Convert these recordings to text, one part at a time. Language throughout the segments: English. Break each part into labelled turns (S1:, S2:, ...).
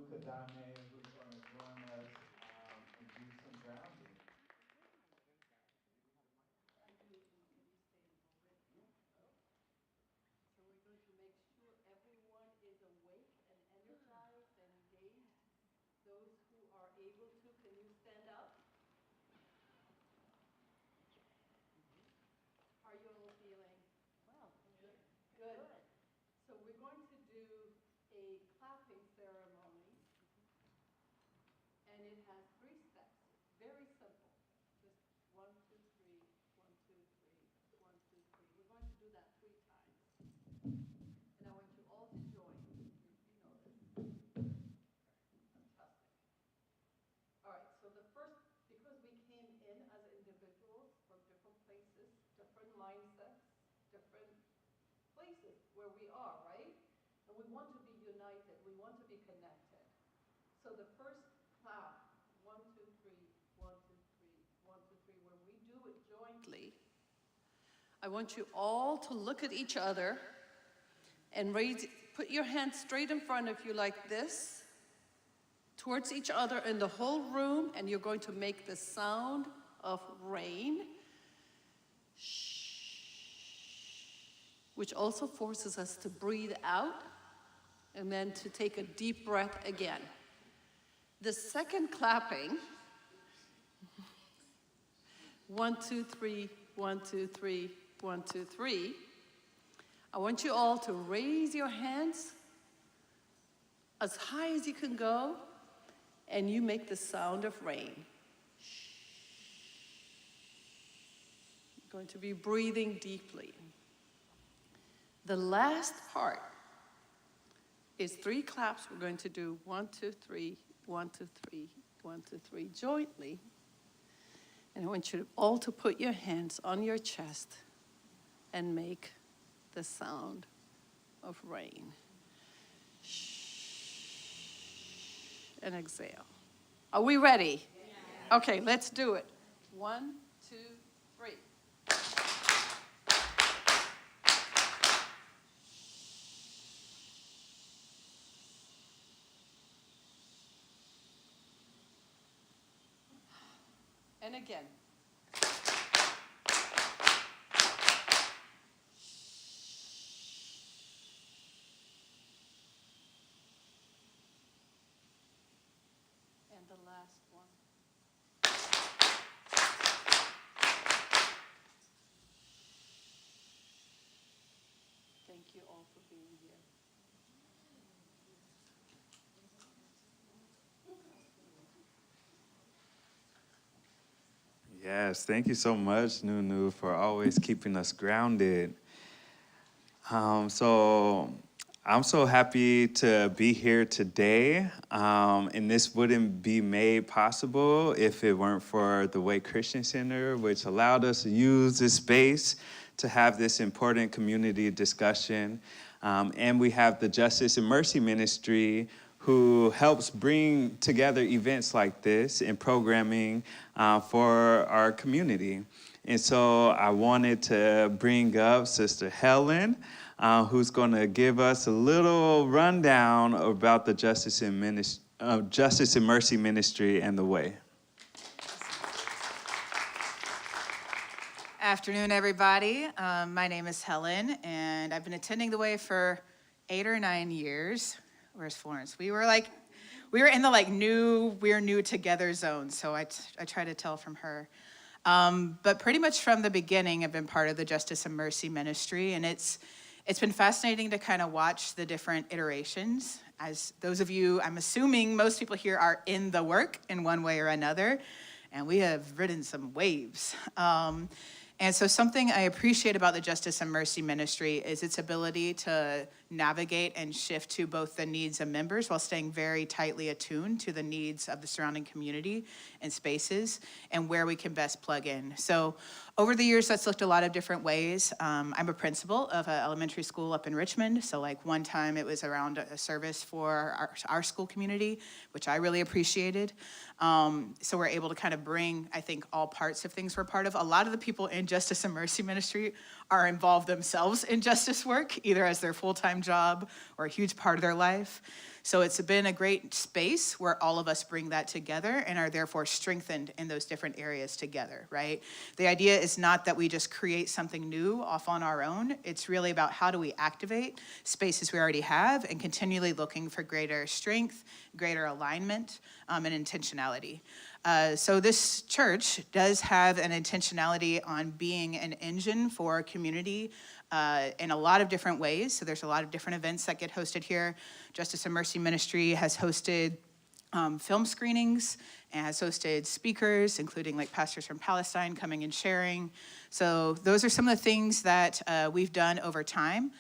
S1: Kadame, who's going to join us and do some grounding.
S2: So we're going to make sure everyone is awake and energized and engaged. Those who are able to, can you stand up? Are you all feeling well? Good. So we're going to do a clapping ceremony, and it has 3 steps. Very simple. Just 1, 2, 3, 1, 2, 3, 1, 2, 3. We're going to do that 3 times. And I want you all to join. You know this. Fantastic. All right, so the first, because we came in as individuals from different places, different mindsets, different places where we are, right? And we want to be united. We want to be connected. So the first clap, 1, 2, 3, 1, 2, 3, 1, 2, 3, when we do it jointly, I want you all to look at each other and put your hands straight in front of you like this, towards each other in the whole room, and you're going to make the sound of rain, which also forces us to breathe out and then to take a deep breath again. The second clapping, 1, 2, 3, 1, 2, 3, 1, 2, 3. I want you all to raise your hands as high as you can go, and you make the sound of rain. You're going to be breathing deeply. The last part is 3 claps. We're going to do 1, 2, 3, 1, 2, 3, 1, 2, 3 jointly. And I want you all to put your hands on your chest and make the sound of rain. And exhale. Are we ready? Yeah. Okay, let's do it. 1, 2, 3. And again. And the last one. Thank you all for being here.
S1: Yes, thank you so much, Nunu, for always keeping us grounded. So I'm so happy to be here today, and this wouldn't be made possible if it weren't for the Way Christian Center, which allowed us to use this space to have this important community discussion. And we have the Justice and Mercy Ministry, who helps bring together events like this and programming for our community. And so I wanted to bring up Sister Helen, who's going to give us a little rundown about the Justice and Mercy Ministry and the Way.
S3: Afternoon, everybody. My name is Helen, and I've been attending the Way for 8 or 9 years. Where's Florence? We were in the we're new together zone, so I try to tell from her. But pretty much from the beginning, I've been part of the Justice and Mercy Ministry, and it's been fascinating to kind of watch the different iterations. As those of you, I'm assuming most people here are in the work in one way or another, and we have ridden some waves. And so something I appreciate about the Justice and Mercy Ministry is its ability to navigate and shift to both the needs of members while staying very tightly attuned to the needs of the surrounding community and spaces and where we can best plug in. So over the years, that's looked a lot of different ways. I'm a principal of an elementary school up in Richmond. So like one time it was around a service for our school community, which I really appreciated. So we're able to kind of bring, I think, all parts of things we're part of. A lot of the people in Justice and Mercy Ministry are involved themselves in justice work, either as their full-time full-time job or a huge part of their life. So it's been a great space where all of us bring that together and are therefore strengthened in those different areas together, right? The idea is not that we just create something new off on our own. It's really about how do we activate spaces we already have and continually looking for greater strength, greater alignment, and intentionality. So this church does have an intentionality on being an engine for community in a lot of different ways. So there's a lot of different events that get hosted here. Justice and Mercy Ministry has hosted film screenings and has hosted speakers, including like pastors from Palestine coming and sharing. So those are some of the things that we've done over time.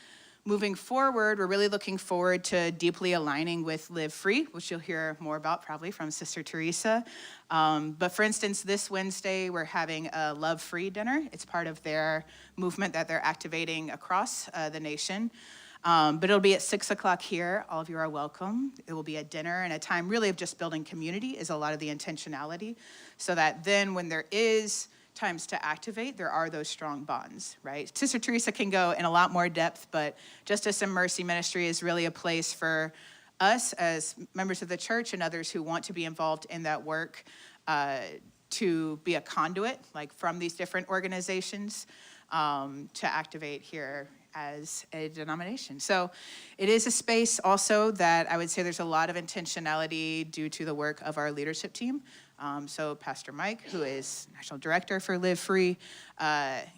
S3: Moving forward, we're really looking forward to deeply aligning with LIVEFREE, which you'll hear more about probably from Sister Teresa. But for instance, this Wednesday, we're having a LIVEFREE dinner. It's part of their movement that they're activating across the nation. But it'll be at 6 o'clock here. All of you are welcome. It will be a dinner and a time really of just building community is a lot of the intentionality, so that then when there is times to activate, there are those strong bonds, right? Sister Teresa can go in a lot more depth, but Justice and Mercy Ministry is really a place for us as members of the church and others who want to be involved in that work to be a conduit, like from these different organizations, to activate here as a denomination. So it is a space also that I would say there's a lot of intentionality due to the work of our leadership team. So Pastor Mike, who is National Director for LIVEFREE,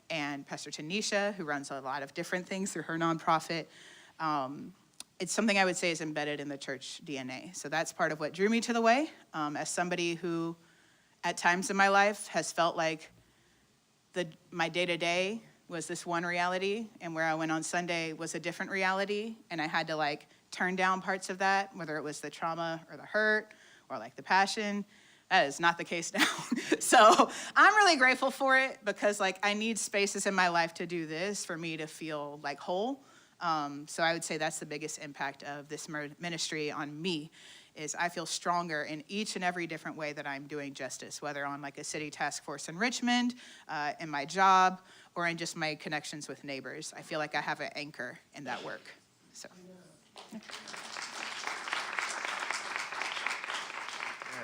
S3: and Pastor Tanisha, who runs a lot of different things through her nonprofit. It's something I would say is embedded in the church DNA. So that's part of what drew me to the way, as somebody who at times in my life has felt like my day-to-day was this one reality, and where I went on Sunday was a different reality, and I had to like turn down parts of that, whether it was the trauma or the hurt or like the passion. That is not the case now. So I'm really grateful for it because like I need spaces in my life to do this for me to feel like whole. So I would say that's the biggest impact of this ministry on me, is I feel stronger in each and every different way that I'm doing justice, whether on like a city task force in Richmond, in my job, or in just my connections with neighbors. I feel like I have an anchor in that work, so. Yeah.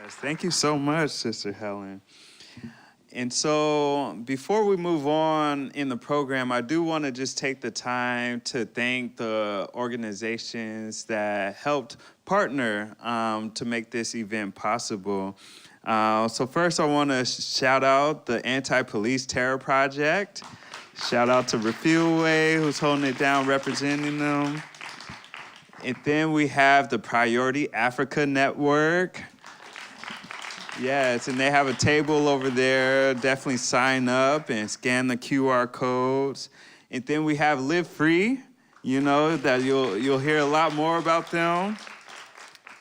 S1: Yes, thank you so much, Sister Helen. And so before we move on in the program, I do want to just take the time to thank the organizations that helped partner to make this event possible. So first I want to shout out the Anti-Police Terror Project. Shout out to Refuelway, who's holding it down, representing them. And then we have the Priority Africa Network. Yes, and they have a table over there. Definitely sign up and scan the QR codes. And then we have LIVEFREE, you know, that you'll hear a lot more about them.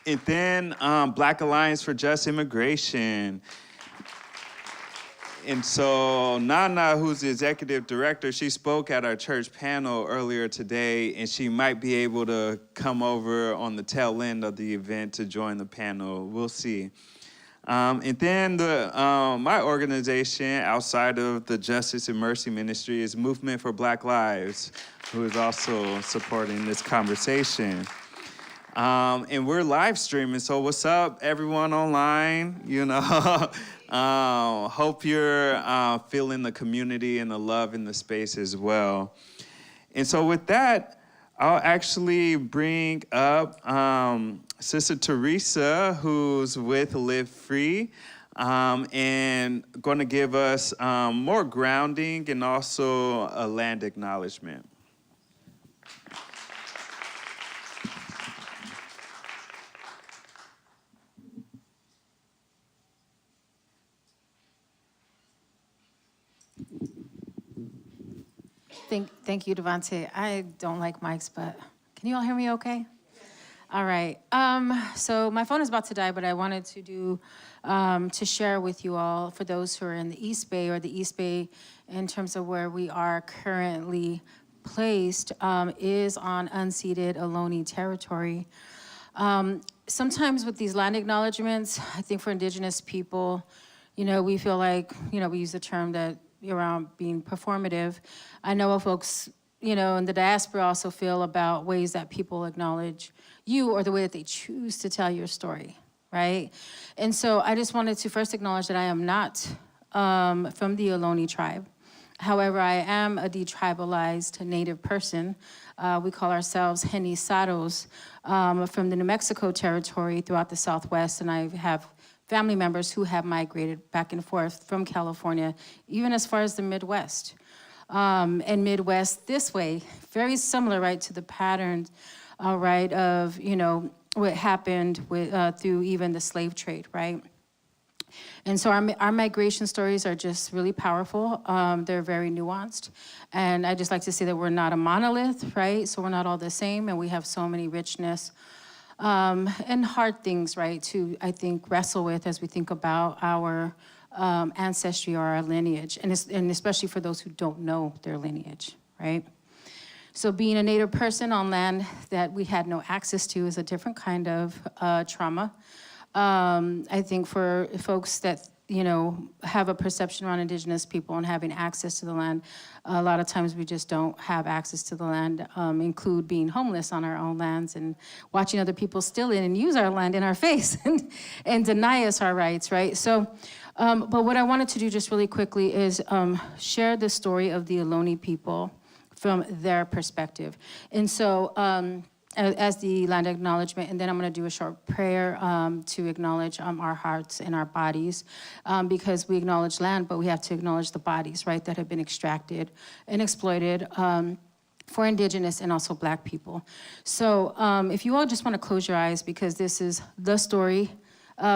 S1: And then Black Alliance for Just Immigration. And so Nana, who's the executive director, she spoke at our church panel earlier today, and she might be able to come over on the tail end of the event to join the panel. We'll see. And then my organization outside of the Justice and Mercy Ministry is Movement for Black Lives, who is also supporting this conversation. And we're live streaming, so what's up, everyone online? You know, hope you're feeling the community and the love in the space as well. And so with that, I'll actually bring up Sister Teresa, who's with LIVEFREE, and going to give us more grounding and also a land acknowledgement.
S4: Thank you, Devontae. I don't like mics, but can you all hear me okay? All right. So my phone is about to die, but I wanted to share with you all, for those who are in the East Bay or the East Bay, in terms of where we are currently placed, is on unceded Ohlone territory. Sometimes with these land acknowledgements, I think for Indigenous people, you know, we feel like, you know, we use the term that around being performative. I know folks and the diaspora also feel about ways that people acknowledge you or the way that they choose to tell your story, right? And so I just wanted to first acknowledge that I am not from the Ohlone tribe. However, I am a detribalized Native person. We call ourselves Genizados from the New Mexico territory throughout the Southwest, and I have family members who have migrated back and forth from California, even as far as the Midwest. And Midwest this way, very similar, right, to the patterns, right, of, what happened with, through even the slave trade, right? And so our migration stories are just really powerful. They're very nuanced. And I just like to say that we're not a monolith, right? So we're not all the same, and we have so many richness and hard things, right, to, I think, wrestle with as we think about our ancestry or our lineage, and especially for those who don't know their lineage, right? So being a Native person on land that we had no access to is a different kind of trauma. I think for folks that, have a perception around Indigenous people and having access to the land, a lot of times we just don't have access to the land, include being homeless on our own lands and watching other people steal it and use our land in our face and deny us our rights, right? So, but what I wanted to do just really quickly is share the story of the Ohlone people from their perspective. And so, as the land acknowledgement, and then I'm going to do a short prayer to acknowledge our hearts and our bodies, because we acknowledge land, but we have to acknowledge the bodies, right, that have been extracted and exploited for Indigenous and also Black people. So if you all just want to close your eyes, because this is the story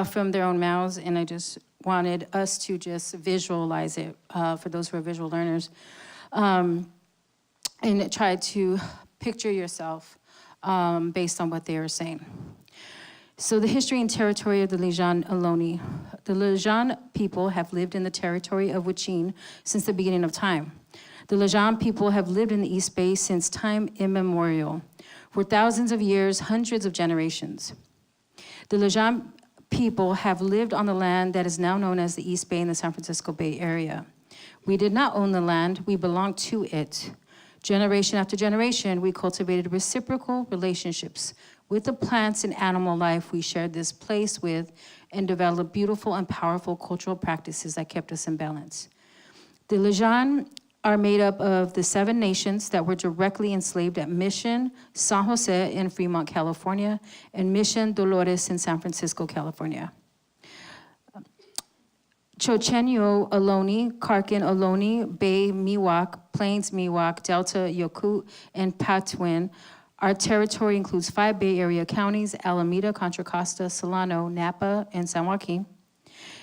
S4: from their own mouths, and I just wanted us to just visualize it for those who are visual learners, and try to picture yourself based on what they are saying. So the history and territory of the Lejeune Ohlone. The Lejeune people have lived in the territory of Wichin since the beginning of time. The Lejeune people have lived in the East Bay since time immemorial, for thousands of years, hundreds of generations. The Lejeune people have lived on the land that is now known as the East Bay in the San Francisco Bay Area. We did not own the land, we belonged to it. Generation after generation, we cultivated reciprocal relationships with the plants and animal life we shared this place with, and developed beautiful and powerful cultural practices that kept us in balance. The Lejeune are made up of the 7 nations that were directly enslaved at Mission San Jose in Fremont, California, and Mission Dolores in San Francisco, California. Chochenyo Ohlone, Karkin Ohlone, Bay Miwok, Plains Miwok, Delta Yokut, and Patwin. Our territory includes 5 Bay Area counties: Alameda, Contra Costa, Solano, Napa, and San Joaquin.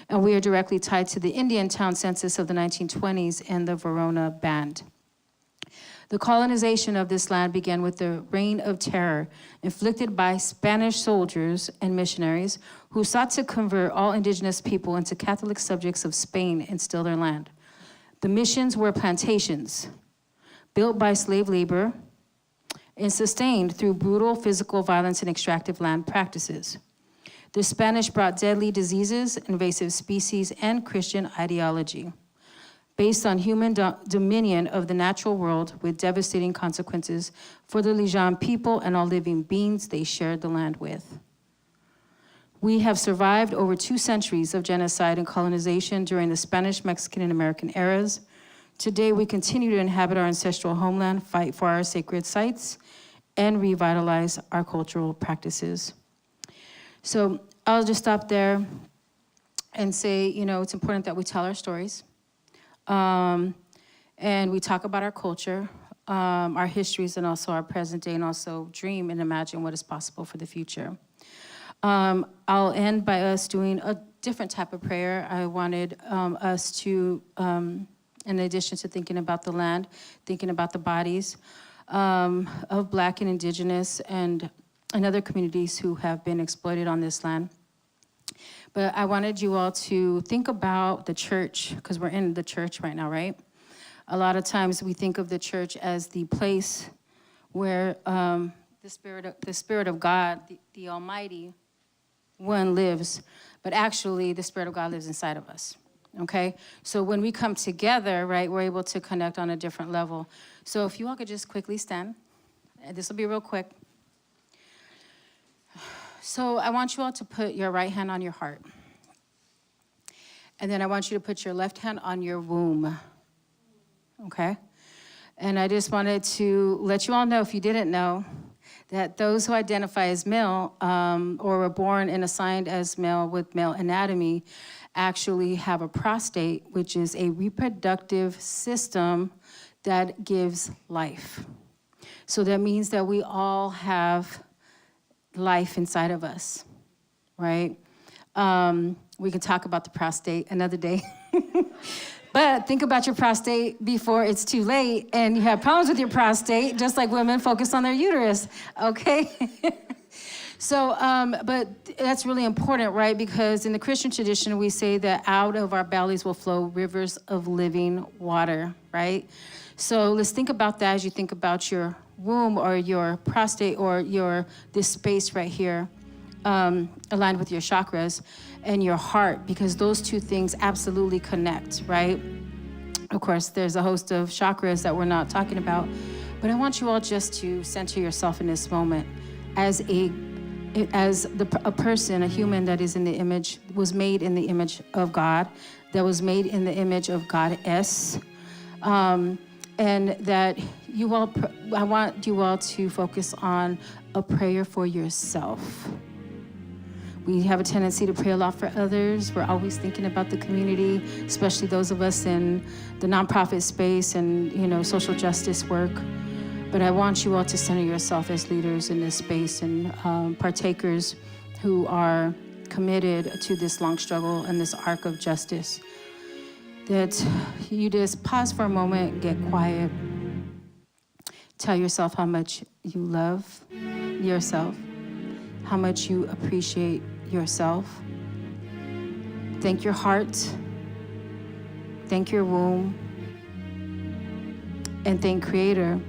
S4: And we are directly tied to the Indian town census of the 1920s and the Verona Band. The colonization of this land began with the reign of terror inflicted by Spanish soldiers and missionaries who sought to convert all Indigenous people into Catholic subjects of Spain and steal their land. The missions were plantations built by slave labor and sustained through brutal physical violence and extractive land practices. The Spanish brought deadly diseases, invasive species, and Christian ideology based on human dominion of the natural world, with devastating consequences for the Lejeune people and all living beings they shared the land with. We have survived over 2 centuries of genocide and colonization during the Spanish, Mexican, and American eras. Today, we continue to inhabit our ancestral homeland, fight for our sacred sites, and revitalize our cultural practices. So I'll just stop there and say, it's important that we tell our stories. And we talk about our culture, our histories, and also our present day, and also dream and imagine what is possible for the future. I'll end by us doing a different type of prayer. I wanted us to, in addition to thinking about the land, thinking about the bodies of Black and Indigenous and other communities who have been exploited on this land. But I wanted you all to think about the church, because we're in the church right now, right? A lot of times we think of the church as the place where the Spirit of God, the Almighty One, lives. But actually, the Spirit of God lives inside of us, okay? So when we come together, right, we're able to connect on a different level. So if you all could just quickly stand, and this will be real quick. So I want you all to put your right hand on your heart. And then I want you to put your left hand on your womb, okay? And I just wanted to let you all know, if you didn't know, that those who identify as male or were born and assigned as male with male anatomy actually have a prostate, which is a reproductive system that gives life. So that means that we all have life inside of us, right? We can talk about the prostate another day. But think about your prostate before it's too late and you have problems with your prostate, just like women focus on their uterus, okay? So, but that's really important, right? Because in the Christian tradition, we say that out of our bellies will flow rivers of living water, right? So let's think about that as you think about your womb or your prostate or this space right here, aligned with your chakras and your heart, because those two things absolutely connect, right? Of course, there's a host of chakras that we're not talking about, but I want you all just to center yourself in this moment as a person, a human that is in the image, was made in the image of God, that was made in the image of Goddess, and that you all, I want you all to focus on a prayer for yourself. We have a tendency to pray a lot for others. We're always thinking about the community, especially those of us in the nonprofit space and, social justice work. But I want you all to center yourself as leaders in this space and partakers who are committed to this long struggle and this arc of justice. That you just pause for a moment, get quiet, tell yourself how much you love yourself, how much you appreciate yourself. Thank your heart, thank your womb, and thank Creator,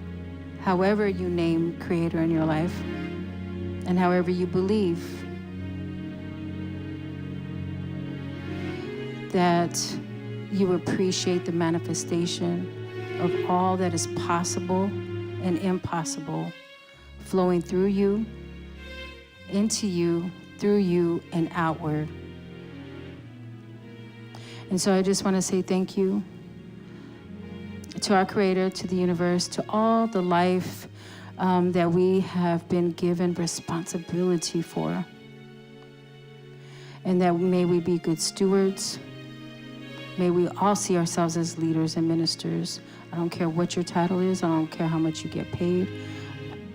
S4: however you name Creator in your life, and however you believe that you appreciate the manifestation of all that is possible and impossible flowing through you, into you, through you, and outward. And so I just want to say thank you to our Creator, to the universe, to all the life that we have been given responsibility for. And that may we be good stewards. May we all see ourselves as leaders and ministers. I don't care what your title is. I don't care how much you get paid.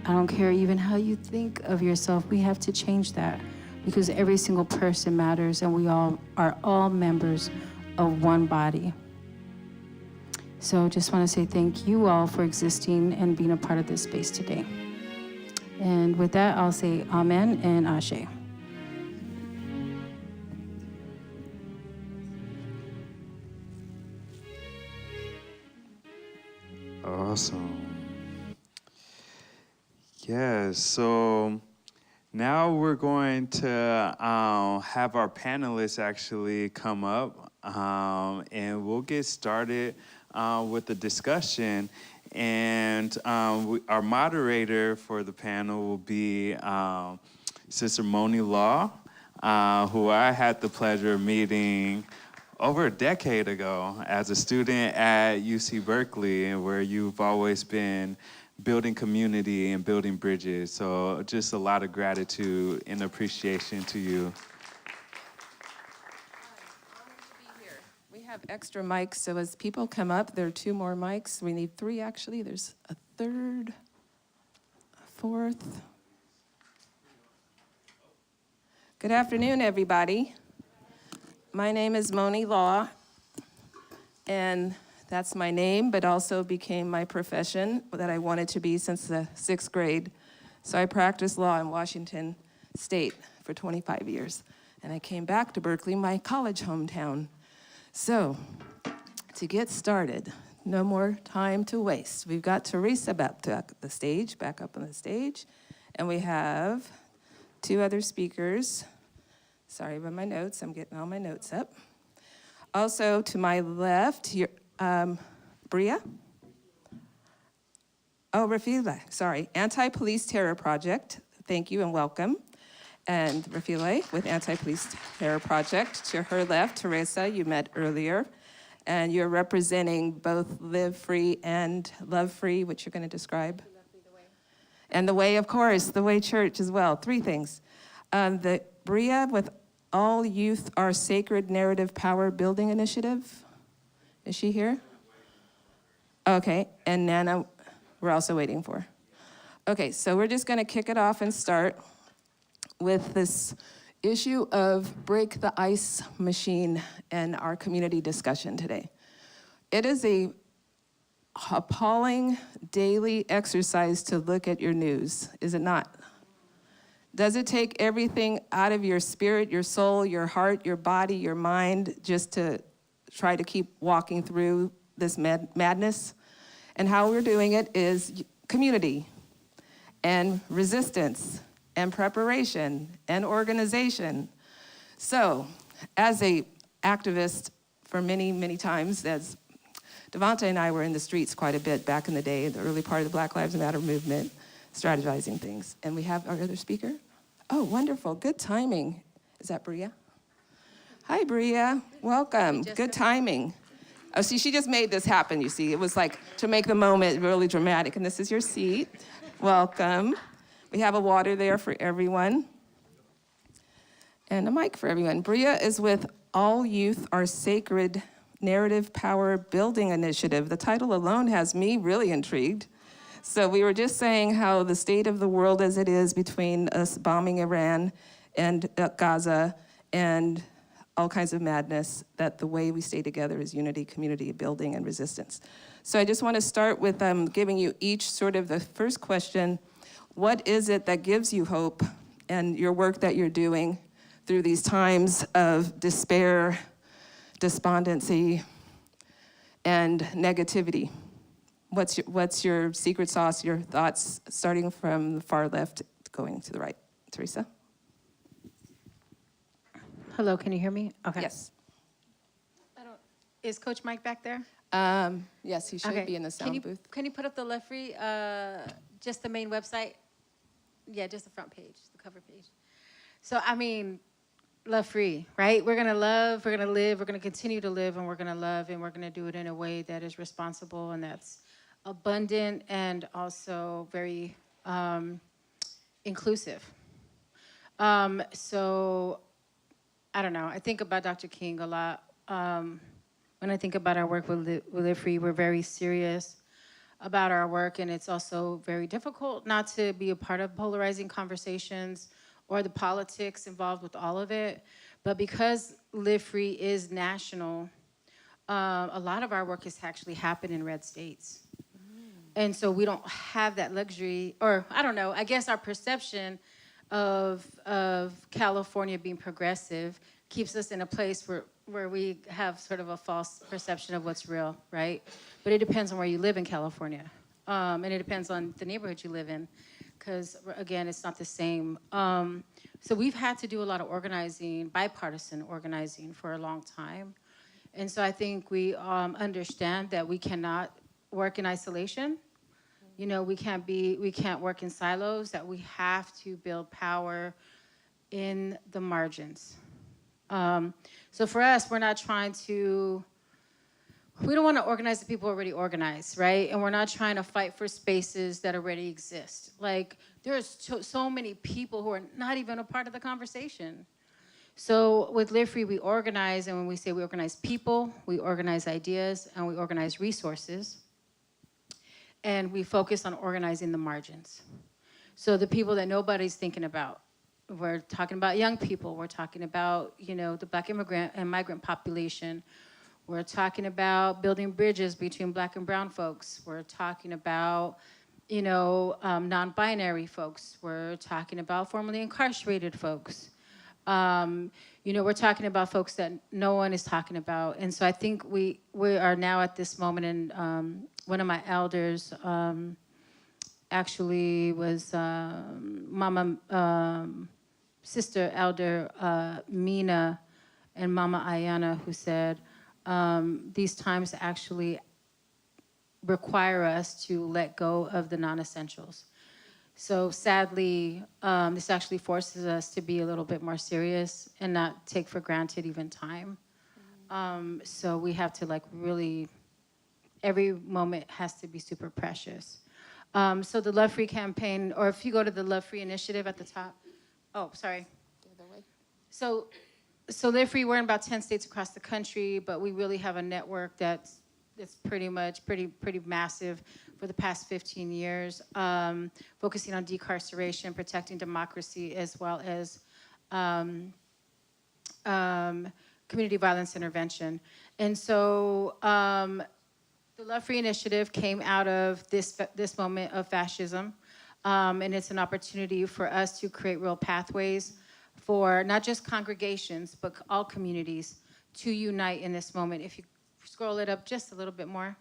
S4: I don't care even how you think of yourself. We have to change that because every single person matters and we all are all members of one body. So just want to say thank you all for existing and being a part of this space today. And with that, I'll say amen and ashe.
S1: Awesome. Yes, so now we're going to have our panelists actually come up and we'll get started with the discussion. And our moderator for the panel will be Sister Moni Law, who I had the pleasure of meeting over a decade ago as a student at UC Berkeley, and where you've always been building community and building bridges. So just a lot of gratitude and appreciation to you.
S5: Honored to be here. We have extra mics, so as people come up, there are 2 more mics. We need 3, actually. There's a third, a fourth. Good afternoon, everybody. My name is Moni Law, and that's my name, but also became my profession that I wanted to be since the 6th grade. So I practiced law in Washington State for 25 years, and I came back to Berkeley, my college hometown. So to get started, no more time to waste. We've got Teresa back up on the stage, and we have 2 other speakers. Sorry about my notes, I'm getting all my notes up. Also to my left, Bria? Oh, Rafila, sorry. Anti-Police Terror Project. Thank you and welcome. And Rafila with Anti-Police Terror Project. To her left, Teresa, you met earlier. And you're representing both LIVEFREE and LOVEFREE, which you're going to describe. And the Way, of course, the Way Church as well. 3 things. The Bria with All Youth Are Sacred Narrative Power Building Initiative. Is she here? Okay, and Nana, we're also waiting for. Okay, so we're just gonna kick it off and start with this issue of break the ice machine and our community discussion today. It is a appalling daily exercise to look at your news, is it not? Does it take everything out of your spirit, your soul, your heart, your body, your mind, just to try to keep walking through this madness? And how we're doing it is community and resistance and preparation and organization. So, as a activist for many, many times, as Devonta and I were in the streets quite a bit back in the day, the early part of the Black Lives Matter movement, strategizing things. And we have our other speaker. Oh, wonderful, good timing. Is that Bria? Hi, Bria, welcome, good timing. Oh, see, she just made this happen, you see. It was like to make the moment really dramatic. And this is your seat, welcome. We have a water there for everyone. And a mic for everyone. Bria is with All Youth Are Sacred Narrative Power Building Initiative. The title alone has me really intrigued. So we were just saying how the state of the world as it is between us bombing Iran and Gaza and all kinds of madness, that the way we stay together is unity, community building, and resistance. So I just want to start with giving you each sort of the first question. What is it that gives you hope and your work that you're doing through these times of despair, despondency, and negativity? What's your secret sauce, your thoughts, starting from the far left, going to the right? Teresa?
S4: Hello, can you hear me? Okay.
S5: Yes.
S4: Is Coach Mike back there?
S5: Yes, he should be in the sound booth.
S4: Can you put up the LIVEFREE, just the main website? Yeah, just the front page, the cover page. So, I mean, LIVEFREE, right? We're gonna love, we're gonna live, we're gonna continue to live, and we're gonna love, and we're gonna do it in a way that is responsible and that's abundant and also very inclusive. So, I don't know, I think about Dr. King a lot. When I think about our work with LIVEFREE, we're very serious about our work, and it's also very difficult not to be a part of polarizing conversations or the politics involved with all of it. But because LIVEFREE is national, a lot of our work has actually happened in red states. And so we don't have that luxury, or I don't know, I guess our perception of California being progressive keeps us in a place where we have sort of a false perception of what's real, right? But it depends on where you live in California. And it depends on the neighborhood you live in, because again, it's not the same. So we've had to do a lot of organizing, bipartisan organizing for a long time. And so I think we understand that we cannot work in isolation. You know, we can't work in silos, that we have to build power in the margins. So for us, we're not trying to, we don't want to organize the people already organized, right? And we're not trying to fight for spaces that already exist. Like, there's so many people who are not even a part of the conversation. So with LIVEFREE, we organize, and when we say we organize people, we organize ideas, and we organize resources. And we focus on organizing the margins. So the people that nobody's thinking about. We're talking about young people. We're talking about, you know, the Black immigrant and migrant population. We're talking about building bridges between Black and brown folks. We're talking about, you know, non-binary folks. We're talking about formerly incarcerated folks. You know, we're talking about folks that no one is talking about. And so I think we are now at this moment, and one of my elders actually was Sister Elder Mina and Mama Ayana, who said, these times actually require us to let go of the non-essentials. So sadly, this actually forces us to be a little bit more serious and not take for granted even time. So we have to like really, every moment has to be super precious. So the Love Free campaign, or if you go to the Love Free initiative at the top, oh, sorry. So Live Free, we're in about 10 states across the country, but we really have a network that's pretty massive for the past 15 years, focusing on decarceration, protecting democracy, as well as community violence intervention. And so the Love Free initiative came out of this moment of fascism, and it's an opportunity for us to create real pathways for not just congregations, but all communities to unite in this moment. If you scroll it up just a little bit more.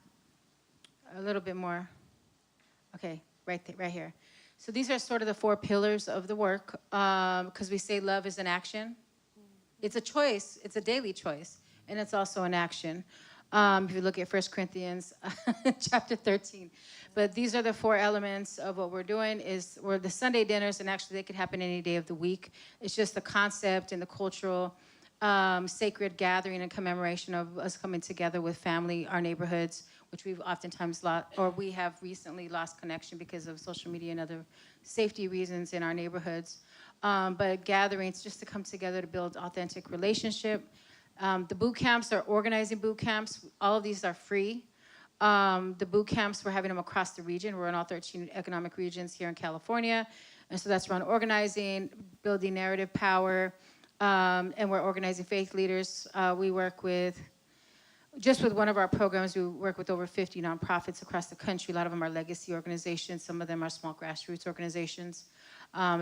S4: Okay, right here. So these are sort of the 4 pillars of the work, because we say love is an action. It's a choice, it's a daily choice, and it's also an action. If you look at 1 Corinthians chapter 13. But these are the 4 elements of what we're doing. We're the Sunday dinners, and actually they could happen any day of the week. It's just the concept and the cultural sacred gathering and commemoration of us coming together with family, our neighborhoods, which we've oftentimes lost, or we have recently lost connection because of social media and other safety reasons in our neighborhoods. But gatherings just to come together to build authentic relationship. The boot camps are organizing boot camps. All of these are free. The boot camps, we're having them across the region. We're in all 13 economic regions here in California. And so that's around organizing, building narrative power, and we're organizing faith leaders. We work with, just with one of our programs, we work with over 50 nonprofits across the country. A lot of them are legacy organizations. Some of them are small grassroots organizations,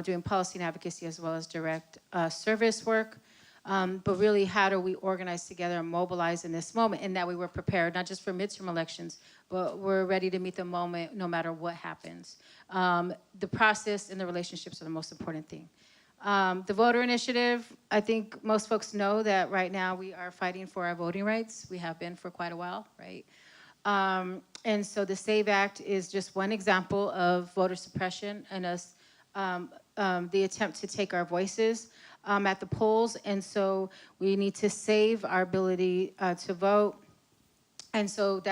S4: doing policy and advocacy as well as direct service work. But really, how do we organize together and mobilize in this moment? And that we were prepared, not just for midterm elections, but we're ready to meet the moment no matter what happens. The process and the relationships are the most important thing. The voter initiative, I think most folks know that right now we are fighting for our voting rights. We have been for quite a while, right? And so the SAVE Act is just one example of voter suppression and us, the attempt to take our voices at the polls. And so we need to save our ability to vote. And so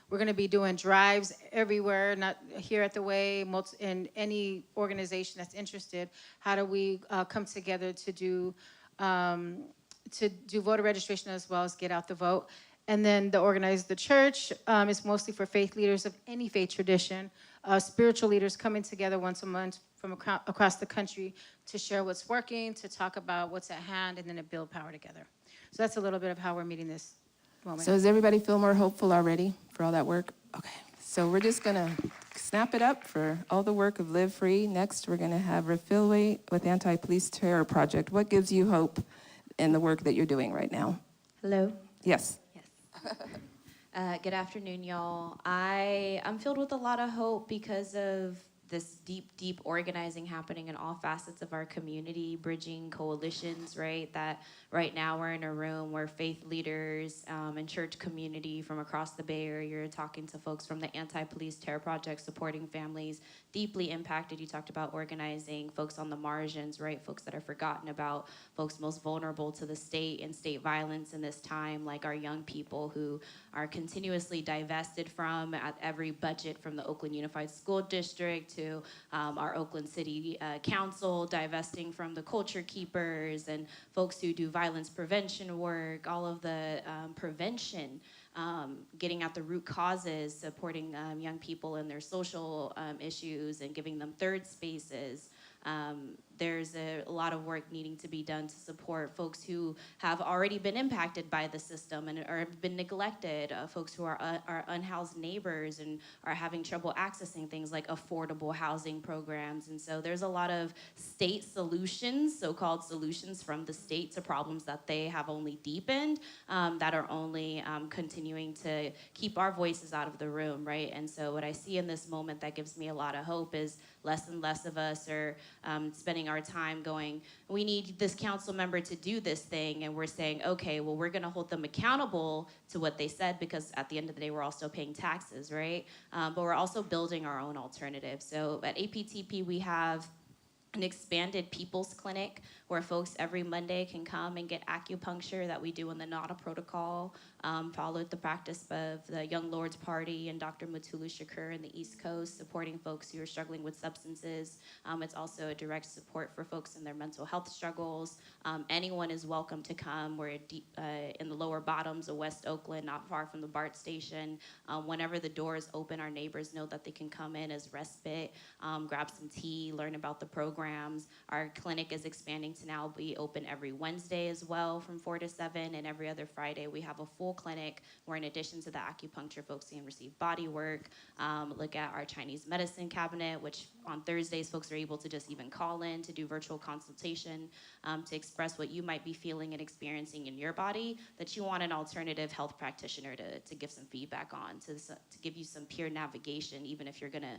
S4: we're going to be doing drives everywhere, not here at the Way, in any organization that's interested. How do we come together to do voter registration as well as get out the vote? And then the church is mostly for faith leaders of any faith tradition, spiritual leaders coming together once a month from across the country to share what's working, to talk about what's at hand, and then to build power together. So that's a little bit of how we're meeting this moment.
S5: So does everybody feel more hopeful already for all that work? Okay, so we're just gonna snap it up for all the work of Live Free. Next, we're gonna have Rafili with Anti-Police Terror Project. What gives you hope in the work that you're doing right now?
S6: Hello.
S5: Yes.
S6: Yes. Good afternoon, y'all. I'm filled with a lot of hope because of this deep organizing happening in all facets of our community, bridging coalitions, right? That right now we're in a room where faith leaders and church community from across the Bay Area are talking to folks from the Anti-Police Terror Project, supporting families deeply impacted. You talked about organizing folks on the margins, right? Folks that are forgotten about, folks most vulnerable to the state and state violence in this time, like our young people who are continuously divested from at every budget, from the Oakland Unified School District to our Oakland City Council, divesting from the culture keepers and folks who do violence prevention work, all of the prevention, getting at the root causes, supporting young people in their social issues and giving them third spaces. There's a lot of work needing to be done to support folks who have already been impacted by the system and or have been neglected, folks who are unhoused neighbors and are having trouble accessing things like affordable housing programs. And so there's a lot of state solutions, so-called solutions from the state to problems that they have only deepened, that are only continuing to keep our voices out of the room, right? And so what I see in this moment that gives me a lot of hope is less and less of us are spending our time going, we need this council member to do this thing, and we're saying, okay, well, we're gonna hold them accountable to what they said, because at the end of the day, we're all still paying taxes, right? But we're also building our own alternative. So at APTP, we have an expanded people's clinic where folks every Monday can come and get acupuncture that we do in the NADA protocol, followed the practice of the Young Lords Party and Dr. Mutulu Shakur in the East Coast, supporting folks who are struggling with substances. It's also a direct support for folks in their mental health struggles. Anyone is welcome to come. We're deep, in the lower bottoms of West Oakland, not far from the BART station. Whenever the doors open, our neighbors know that they can come in as respite, grab some tea, learn about the programs. Our clinic is expanding to now be open every Wednesday as well from 4 to 7, and every other Friday we have a full clinic where, in addition to the acupuncture, folks can receive body work, look at our Chinese medicine cabinet, which on Thursdays folks are able to just even call in to do virtual consultation, to express what you might be feeling and experiencing in your body that you want an alternative health practitioner to give some feedback on, to give you some peer navigation, even if you're gonna,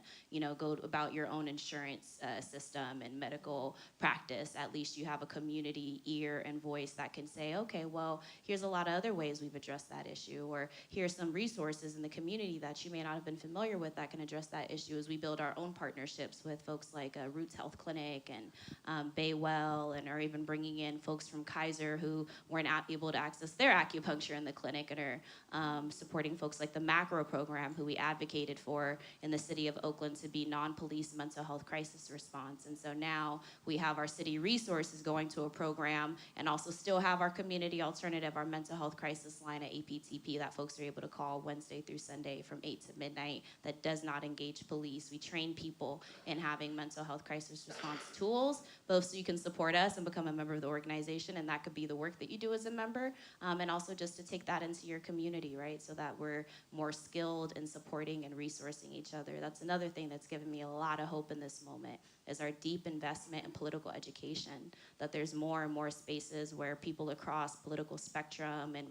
S6: go about your own insurance system and medical practice. At least you have a community ear and voice that can say, okay, well, here's a lot of other ways we've addressed that issue, or here's some resources in the community that you may not have been familiar with that can address that issue, as we build our own partnerships with folks like Roots Health Clinic and Baywell, and are even bringing in folks from Kaiser who weren't able to access their acupuncture in the clinic, and are supporting folks like the Macro program, who we advocated for in the city of Oakland to be non-police mental health crisis response. And so now we have our city resources going to a program, and also still have our community alternative, our mental health crisis line at APTP that folks are able to call Wednesday through Sunday from 8 to midnight, that does not engage police. We train people in having mental health crisis response tools, both so you can support us and become a member of the organization, and that could be the work that you do as a member, and also just to take that into your community, right? So that we're more skilled in supporting and resourcing each other. That's another thing that's given me a lot of hope in this moment, is our deep investment in political education, that there's more and more spaces where people across political spectrum and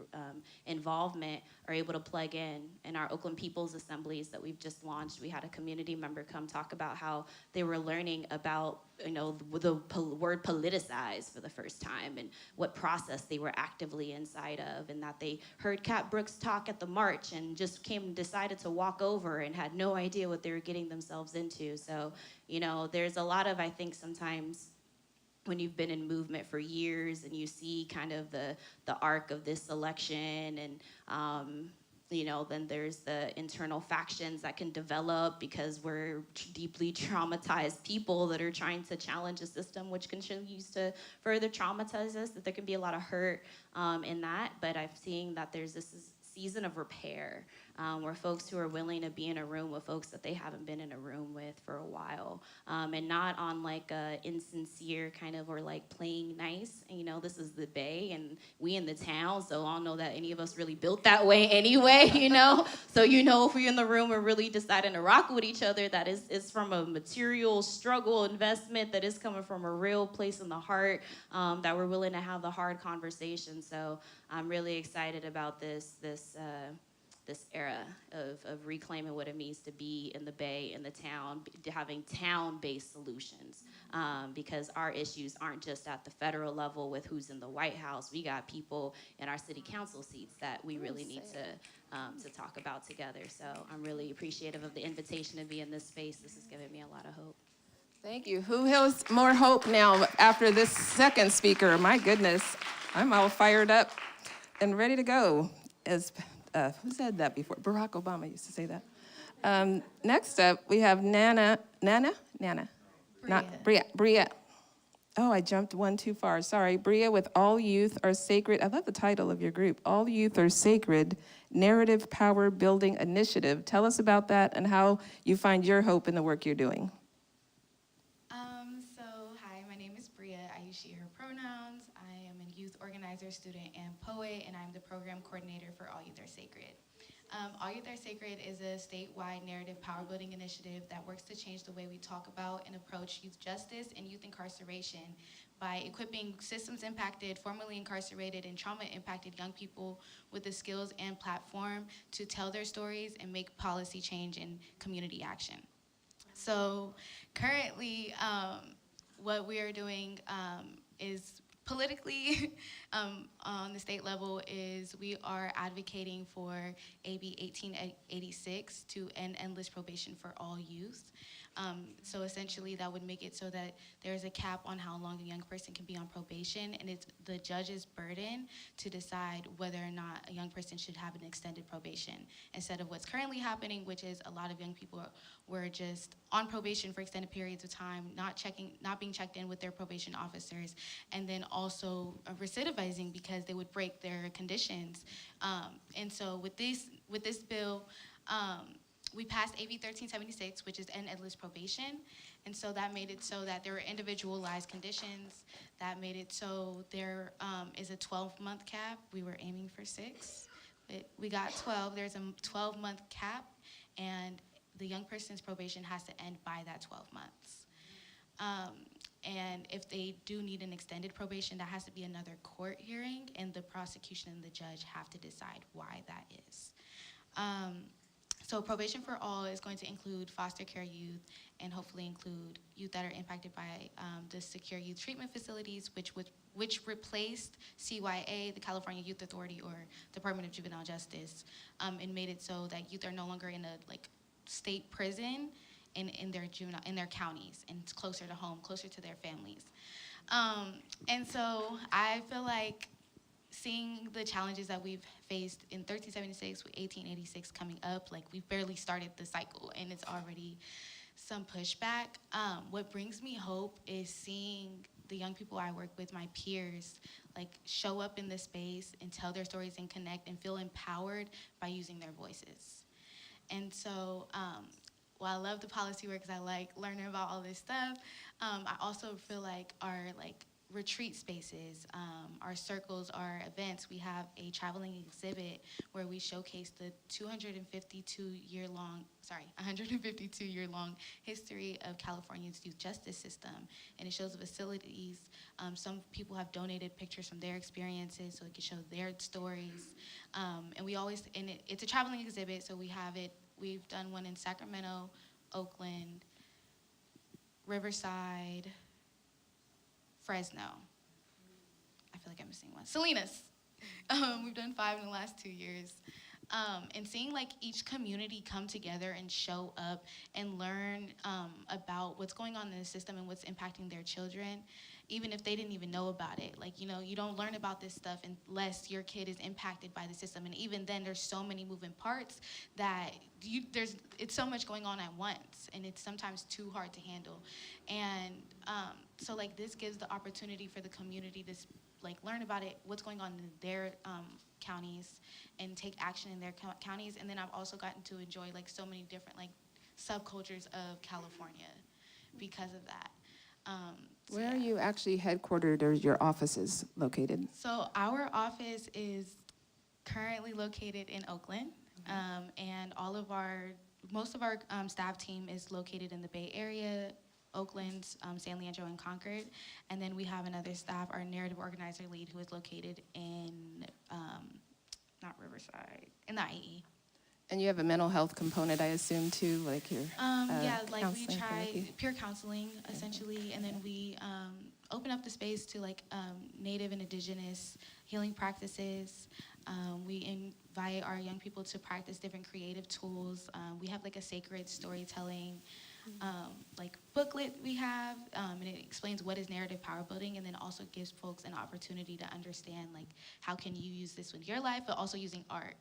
S6: involvement are able to plug in. In our Oakland People's Assemblies that we've just launched, we had a community member come talk about how they were learning about the word politicized for the first time, and what process they were actively inside of, and that they heard Cat Brooks talk at the march and just decided to walk over and had no idea what they were getting themselves into. So, there's a lot of, I think sometimes when you've been in movement for years and you see kind of the arc of this election, and then there's the internal factions that can develop because we're deeply traumatized people that are trying to challenge a system which continues to further traumatize us, that there can be a lot of hurt in that. But I'm seeing that there's this season of repair, where folks who are willing to be in a room with folks that they haven't been in a room with for a while, and not on like a insincere kind of, or like playing nice. This is the Bay and we in the town, so I don't know that any of us really built that way anyway, So if we're in the room and really deciding to rock with each other, that is from a material struggle investment that is coming from a real place in the heart, that we're willing to have the hard conversation. So I'm really excited about this era of reclaiming what it means to be in the Bay, in the town, having town-based solutions, because our issues aren't just at the federal level with who's in the White House. We got people in our city council seats that we really need to talk about together. So I'm really appreciative of the invitation to be in this space. This has given me a lot of hope.
S5: Thank you. Who has more hope now after this second speaker? My goodness, I'm all fired up and ready to go. Who said that before? Barack Obama used to say that. Next up, we have Nana. Bria. Oh, I jumped one too far. Sorry. Bria with All Youth Are Sacred. I love the title of your group. All Youth Are Sacred, Narrative Power Building Initiative. Tell us about that and how you find your hope in the work you're doing.
S7: Hi, my name is Bria. I use she, her pronouns. I am a youth organizer, student, and poet, and I'm the program coordinator for All Youth Are Sacred. All Youth Are Sacred is a statewide narrative power building initiative that works to change the way we talk about and approach youth justice and youth incarceration by equipping systems impacted, formerly incarcerated, and trauma impacted young people with the skills and platform to tell their stories and make policy change and community action. So currently, what we are doing is politically on the state level is we are advocating for AB 1886 to end endless probation for all youth. So essentially that would make it so that there's a cap on how long a young person can be on probation, and it's the judge's burden to decide whether or not a young person should have an extended probation, instead of what's currently happening, which is a lot of young people were just on probation for extended periods of time, not being checked in with their probation officers, and then also recidivizing because they would break their conditions. And so with this bill, we passed AB 1376, which is end endless probation. And so that made it so that there were individualized conditions. That made it so there is a 12-month cap. We were aiming for 6, but we got 12. There's a 12-month cap, and the young person's probation has to end by that 12 months. And if they do need an extended probation, that has to be another court hearing, and the prosecution and the judge have to decide why that is. So probation for all is going to include foster care youth and hopefully include youth that are impacted by the secure youth treatment facilities, which replaced CYA, the California Youth Authority, or Department of Juvenile Justice, and made it so that youth are no longer in a state prison in their counties, and it's closer to home, closer to their families. And so I feel like seeing the challenges that we've faced in 1376 with 1886 coming up, we've barely started the cycle and it's already some pushback. What brings me hope is seeing the young people I work with, my peers, show up in this space and tell their stories and connect and feel empowered by using their voices. And so while I love the policy work because I like learning about all this stuff, I also feel like our retreat spaces, our circles, our events, we have a traveling exhibit where we showcase the 152-year long history of California's youth justice system. And it shows the facilities. Some people have donated pictures from their experiences so it can show their stories. And it's a traveling exhibit, so we've done one in Sacramento, Oakland, Riverside, Fresno. I feel like I'm missing one. Salinas. We've done 5 in the last 2 years. And seeing each community come together and show up and learn about what's going on in the system and what's impacting their children, even if they didn't even know about it. You don't learn about this stuff unless your kid is impacted by the system. And even then, there's so many moving parts that it's so much going on at once, and it's sometimes too hard to handle. And so this gives the opportunity for the community to learn about it, what's going on in their counties, and take action in their counties. And then I've also gotten to enjoy so many different subcultures of California because of that.
S5: Where are you actually headquartered, or your offices located?
S7: So our office is currently located in Oakland, and most of our staff team is located in the Bay Area, Oakland, San Leandro, and Concord. And then we have another staff, our narrative organizer lead, who is located in, not Riverside, in the IE.
S5: And you have a mental health component, I assume, too, your
S7: we try
S5: therapy?
S7: peer counseling, essentially, and then we open up the space to Native and Indigenous healing practices. We invite our young people to practice different creative tools. We have a sacred storytelling booklet we have, and it explains what is narrative power building, and then also gives folks an opportunity to understand how can you use this with your life, but also using art.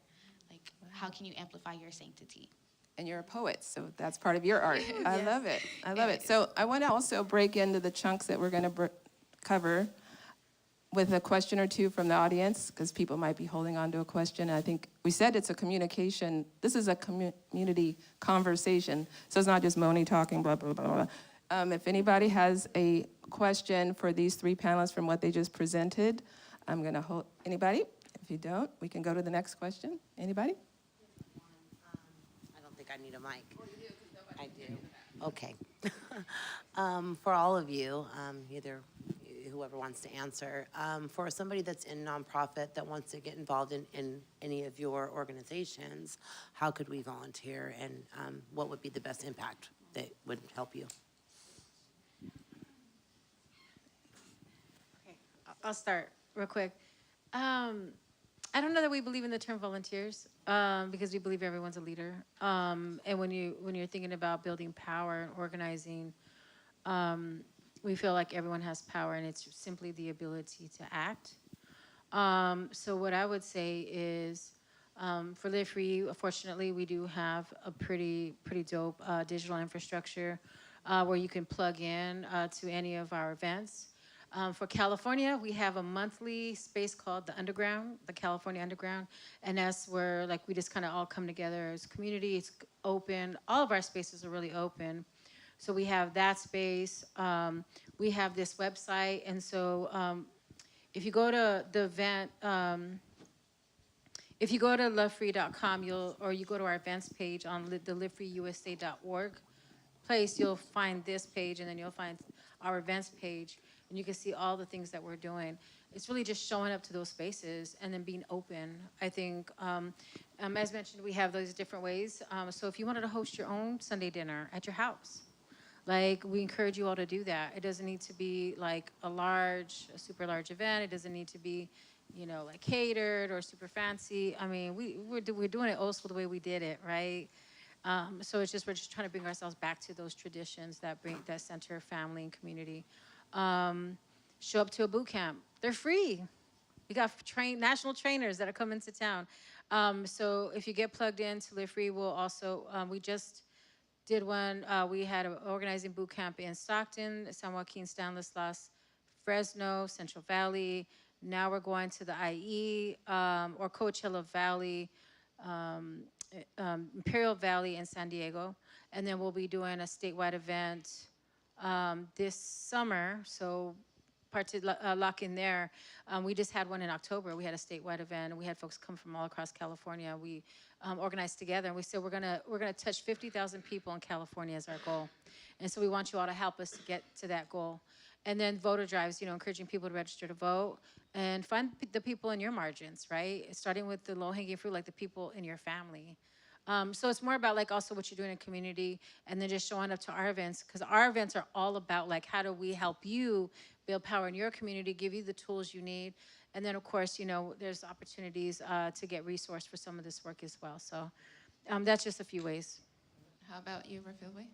S7: How can you amplify your sanctity?
S5: And you're a poet, so that's part of your art. I love it. I love it. So I want to also break into the chunks that we're going to cover with a question or two from the audience, because people might be holding on to a question. I think we said it's a communication. This is a community conversation, so it's not just Moni talking, blah, blah, blah, blah. If anybody has a question for these 3 panelists from what they just presented, I'm going to hold. Anybody? If you don't, we can go to the next question. Anybody?
S8: I don't think I need a mic. I do. Okay. For all of you, either whoever wants to answer, for somebody that's in nonprofit that wants to get involved in any of your organizations, how could we volunteer, and what would be the best impact that would help you.
S4: Okay, I'll start real quick. I don't know that we believe in the term volunteers because we believe everyone's a leader. And when you're thinking about building power and organizing, we feel like everyone has power, and it's simply the ability to act. So what I would say is, for LiveFree, fortunately, we do have a pretty dope digital infrastructure where you can plug in to any of our events. For California, we have a monthly space called the Underground, the California Underground, and that's where we just kind of all come together as a community. It's open. All of our spaces are really open. So we have that space. We have this website, and so if you go to the event, if you go to livefree.com, or you go to our events page on the livefreeusa.org place, you'll find this page, and then you'll find our events page, and you can see all the things that we're doing. It's really just showing up to those spaces and then being open. I think, as mentioned, we have those different ways. So if you wanted to host your own Sunday dinner at your house, we encourage you all to do that. It doesn't need to be a super large event. It doesn't need to be, catered or super fancy. I mean, we're doing it old school the way we did it, right? So we're just trying to bring ourselves back to those traditions that center family and community. Show up to a boot camp. They're free. We got national trainers that are coming to town. So if you get plugged into LiveFree, we'll also, we just did one. We had an organizing boot camp in Stockton, San Joaquin, Stanislaus, Fresno, Central Valley. Now we're going to the IE or Coachella Valley, Imperial Valley in San Diego. And then we'll be doing a statewide event this summer. So lock in there. We just had one in October. We had a statewide event, and we had folks come from all across California. We organized together, and we said we're gonna touch 50,000 people in California as our goal, and so we want you all to help us to get to that goal. And then voter drives, encouraging people to register to vote, and find the people in your margins, right? Starting with the low-hanging fruit, like the people in your family. So it's more about also what you're doing in community, and then just showing up to our events, because our events are all about how do we help you build power in your community, give you the tools you need. And then of course, there's opportunities to get resourced for some of this work as well. So that's just a few ways.
S7: How about you, Rafilwe?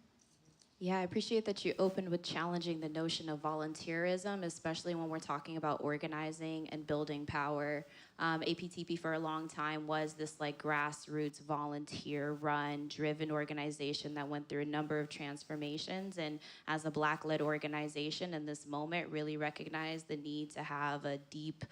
S6: Yeah, I appreciate that you opened with challenging the notion of volunteerism, especially when we're talking about organizing and building power. APTP for a long time was this grassroots volunteer run driven organization that went through a number of transformations, and as a Black-led organization in this moment really recognized the need to have a deep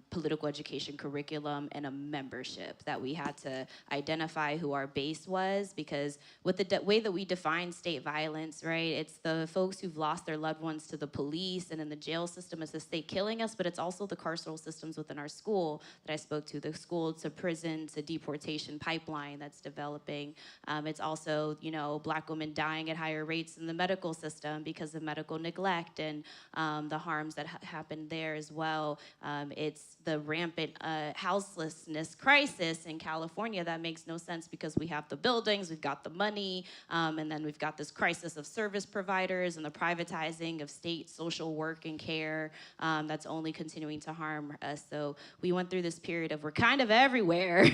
S6: political education curriculum and a membership, that we had to identify who our base was, because with the way that we define state violence, right, it's the folks who've lost their loved ones to the police, and in the jail system it's the state killing us, but it's also the carceral systems within our school that I spoke to, the school to prison to deportation pipeline that's developing. It's also, Black women dying at higher rates in the medical system because of medical neglect and the harms that happen there as well. It's the rampant houselessness crisis in California that makes no sense, because we have the buildings, we've got the money, and then we've got this crisis of service providers and the privatizing of state social work and care that's only continuing to harm us. So we went through this period of we're kind of everywhere,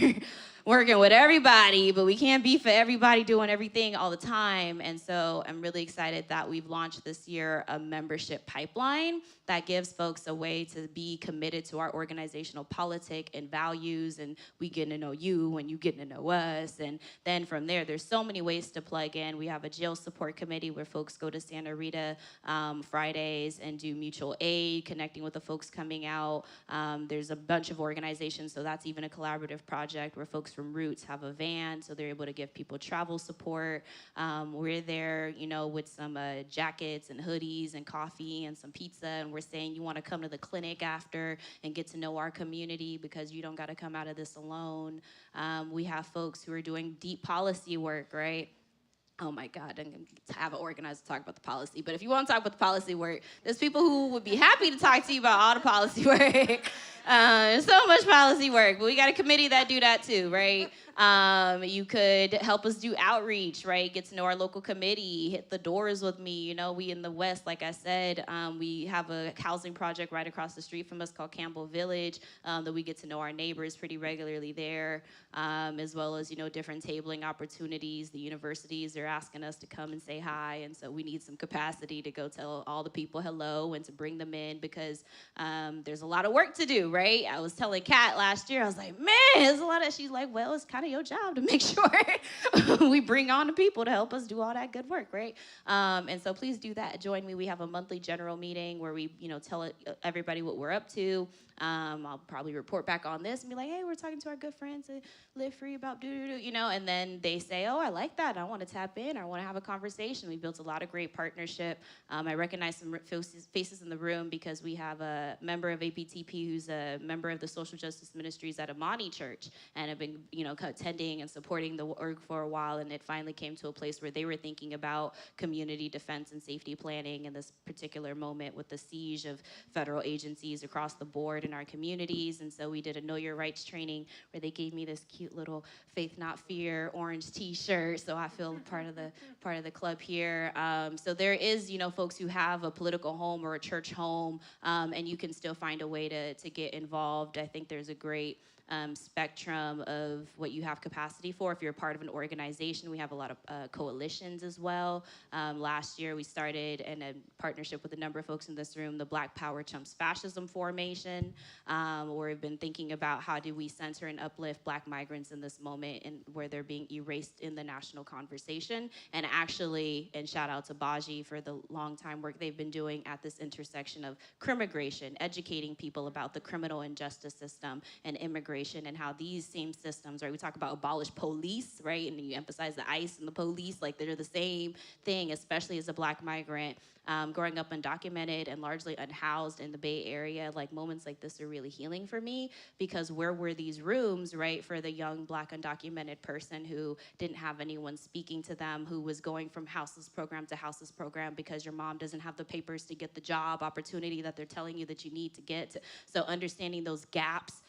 S6: working with everybody, but we can't be for everybody doing everything all the time. And so I'm really excited that we've launched this year a membership pipeline that gives folks a way to be committed to our organizational politic and values, and we get to know you when you get to know us. And then from there, there's so many ways to plug in. We have a jail support committee where folks go to Santa Rita Fridays and do mutual aid, connecting with the folks coming out. There's a bunch of organizations, so that's even a collaborative project where folks from Roots have a van, so they're able to give people travel support. We're there, with some jackets and hoodies and coffee and some pizza, and we're saying you want to come to the clinic after and get to know our community, because you don't got to come out of this alone. We have folks who are doing deep policy work, right? Oh my God, I'm going to have an organizer talk about the policy. But if you want to talk about the policy work, there's people who would be happy to talk to you about all the policy work. There's so much policy work, but we got a committee that do that too, right? You could help us do outreach, right? Get to know our local committee, hit the doors with me. You know, we in the West, like I said, we have a housing project right across the street from us called Campbell Village, that we get to know our neighbors pretty regularly there, as well as, you know, different tabling opportunities. The universities are asking us to come and say hi, and so we need some capacity to go tell all the people hello and to bring them in, because there's a lot of work to do, right? I was telling Kat last year, I was like, man, there's a lot of, she's like, well, it's kind of your job to make sure we bring on the people to help us do all that good work, right? And so please do that. Join me. We have a monthly general meeting where we, you know, tell everybody what we're up to. I'll probably report back on this and be like, hey, we're talking to our good friends at Live Free about you know, and then they say, oh, I like that. I want to tap in. I want to have a conversation. We built a lot of great partnership. I recognize some faces in the room because we have a member of APTP who's a member of the Social Justice Ministries at Amani Church and have been, you know, attending and supporting the work for a while. And it finally came to a place where they were thinking about community defense and safety planning in this particular moment with the siege of federal agencies across the board in our communities. And so we did a Know Your Rights training where they gave me this cute little Faith Not Fear orange t-shirt. So I feel part of the club here. So there is, you know, folks who have a political home or a church home, and you can still find a way to get involved. I think there's a great spectrum of what you have capacity for. If you're a part of an organization, we have a lot of coalitions as well. Last year, we started in a partnership with a number of folks in this room, the Black Power Trumps Fascism Formation, where we've been thinking about how do we center and uplift Black migrants in this moment and where they're being erased in the national conversation. And actually, and shout out to Baji for the long time work they've been doing at this intersection of crimmigration, educating people about the criminal and justice system and immigration and how these same systems, right? We talk about abolish police, right? And you emphasize the ICE and the police, like they're the same thing, especially as a Black migrant. Growing up undocumented and largely unhoused in the Bay Area, like moments like this are really healing for me, because where were these rooms, right, for the young Black undocumented person who didn't have anyone speaking to them, who was going from houseless program to houseless program because your mom doesn't have the papers to get the job opportunity that they're telling you that you need to get. So understanding those gaps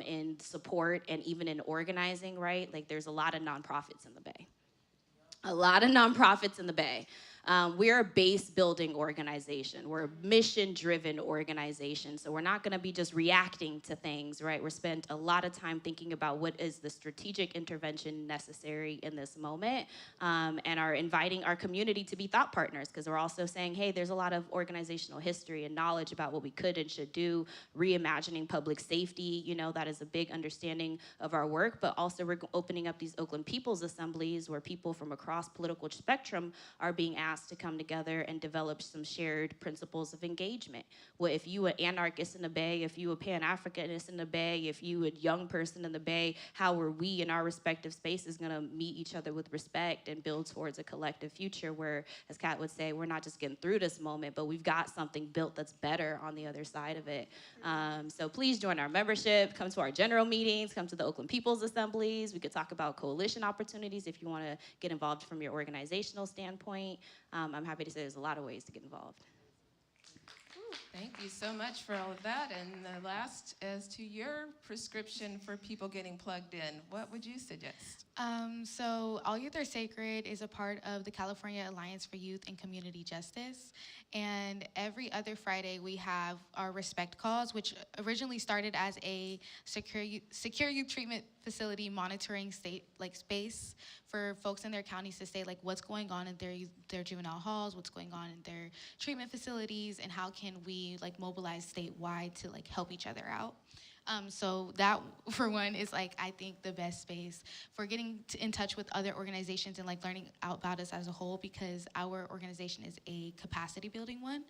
S6: in support and even in organizing, right? Like there's a lot of nonprofits in the Bay. A lot of nonprofits in the Bay. We're a base building organization. We're a mission-driven organization. So we're not gonna be just reacting to things, right? We're spent a lot of time thinking about what is the strategic intervention necessary in this moment, and are inviting our community to be thought partners, because we're also saying, hey, there's a lot of organizational history and knowledge about what we could and should do, reimagining public safety, you know, that is a big understanding of our work, but also we're opening up these Oakland People's Assemblies where people from across political spectrum are being asked to come together and develop some shared principles of engagement. Well, if you an anarchist in the Bay, if you a Pan-Africanist in the Bay, if you a young person in the Bay, how are we in our respective spaces gonna meet each other with respect and build towards a collective future where, as Kat would say, we're not just getting through this moment, but we've got something built that's better on the other side of it. So please join our membership, come to our general meetings, come to the Oakland People's Assemblies. We could talk about coalition opportunities if you wanna get involved from your organizational standpoint. I'm happy to say there's a lot of ways to get involved.
S5: Thank you so much for all of that. And the last, as to your prescription for people getting plugged in, what would you suggest?
S7: So All Youth Are Sacred is a part of the California Alliance for Youth and Community Justice. And every other Friday we have our Respect Calls, which originally started as a secure youth treatment facility monitoring space for folks in their counties to say what's going on in their juvenile halls, what's going on in their treatment facilities, and how can we mobilize statewide to help each other out. So that, for one, is I think the best space for getting in touch with other organizations and learning about us as a whole, because our organization is a capacity building one.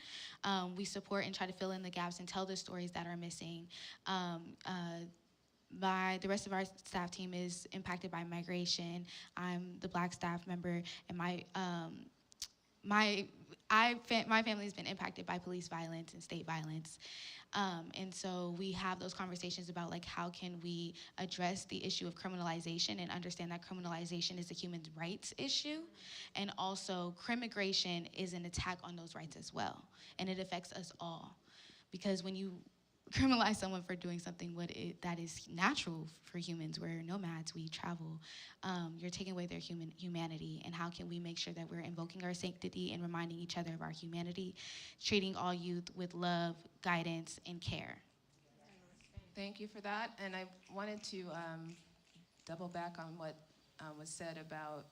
S7: We support and try to fill in the gaps and tell the stories that are missing. The rest of our staff team is impacted by migration. I'm the Black staff member, and my family has been impacted by police violence and state violence. And so we have those conversations about how can we address the issue of criminalization and understand that criminalization is a human rights issue. And also crimmigration is an attack on those rights as well. And it affects us all. Because when you criminalize someone for doing something that is natural for humans. We're nomads, we travel. You're taking away their humanity, and how can we make sure that we're invoking our sanctity and reminding each other of our humanity, treating all youth with love, guidance, and care.
S5: Thank you for that. And I wanted to double back on what was said about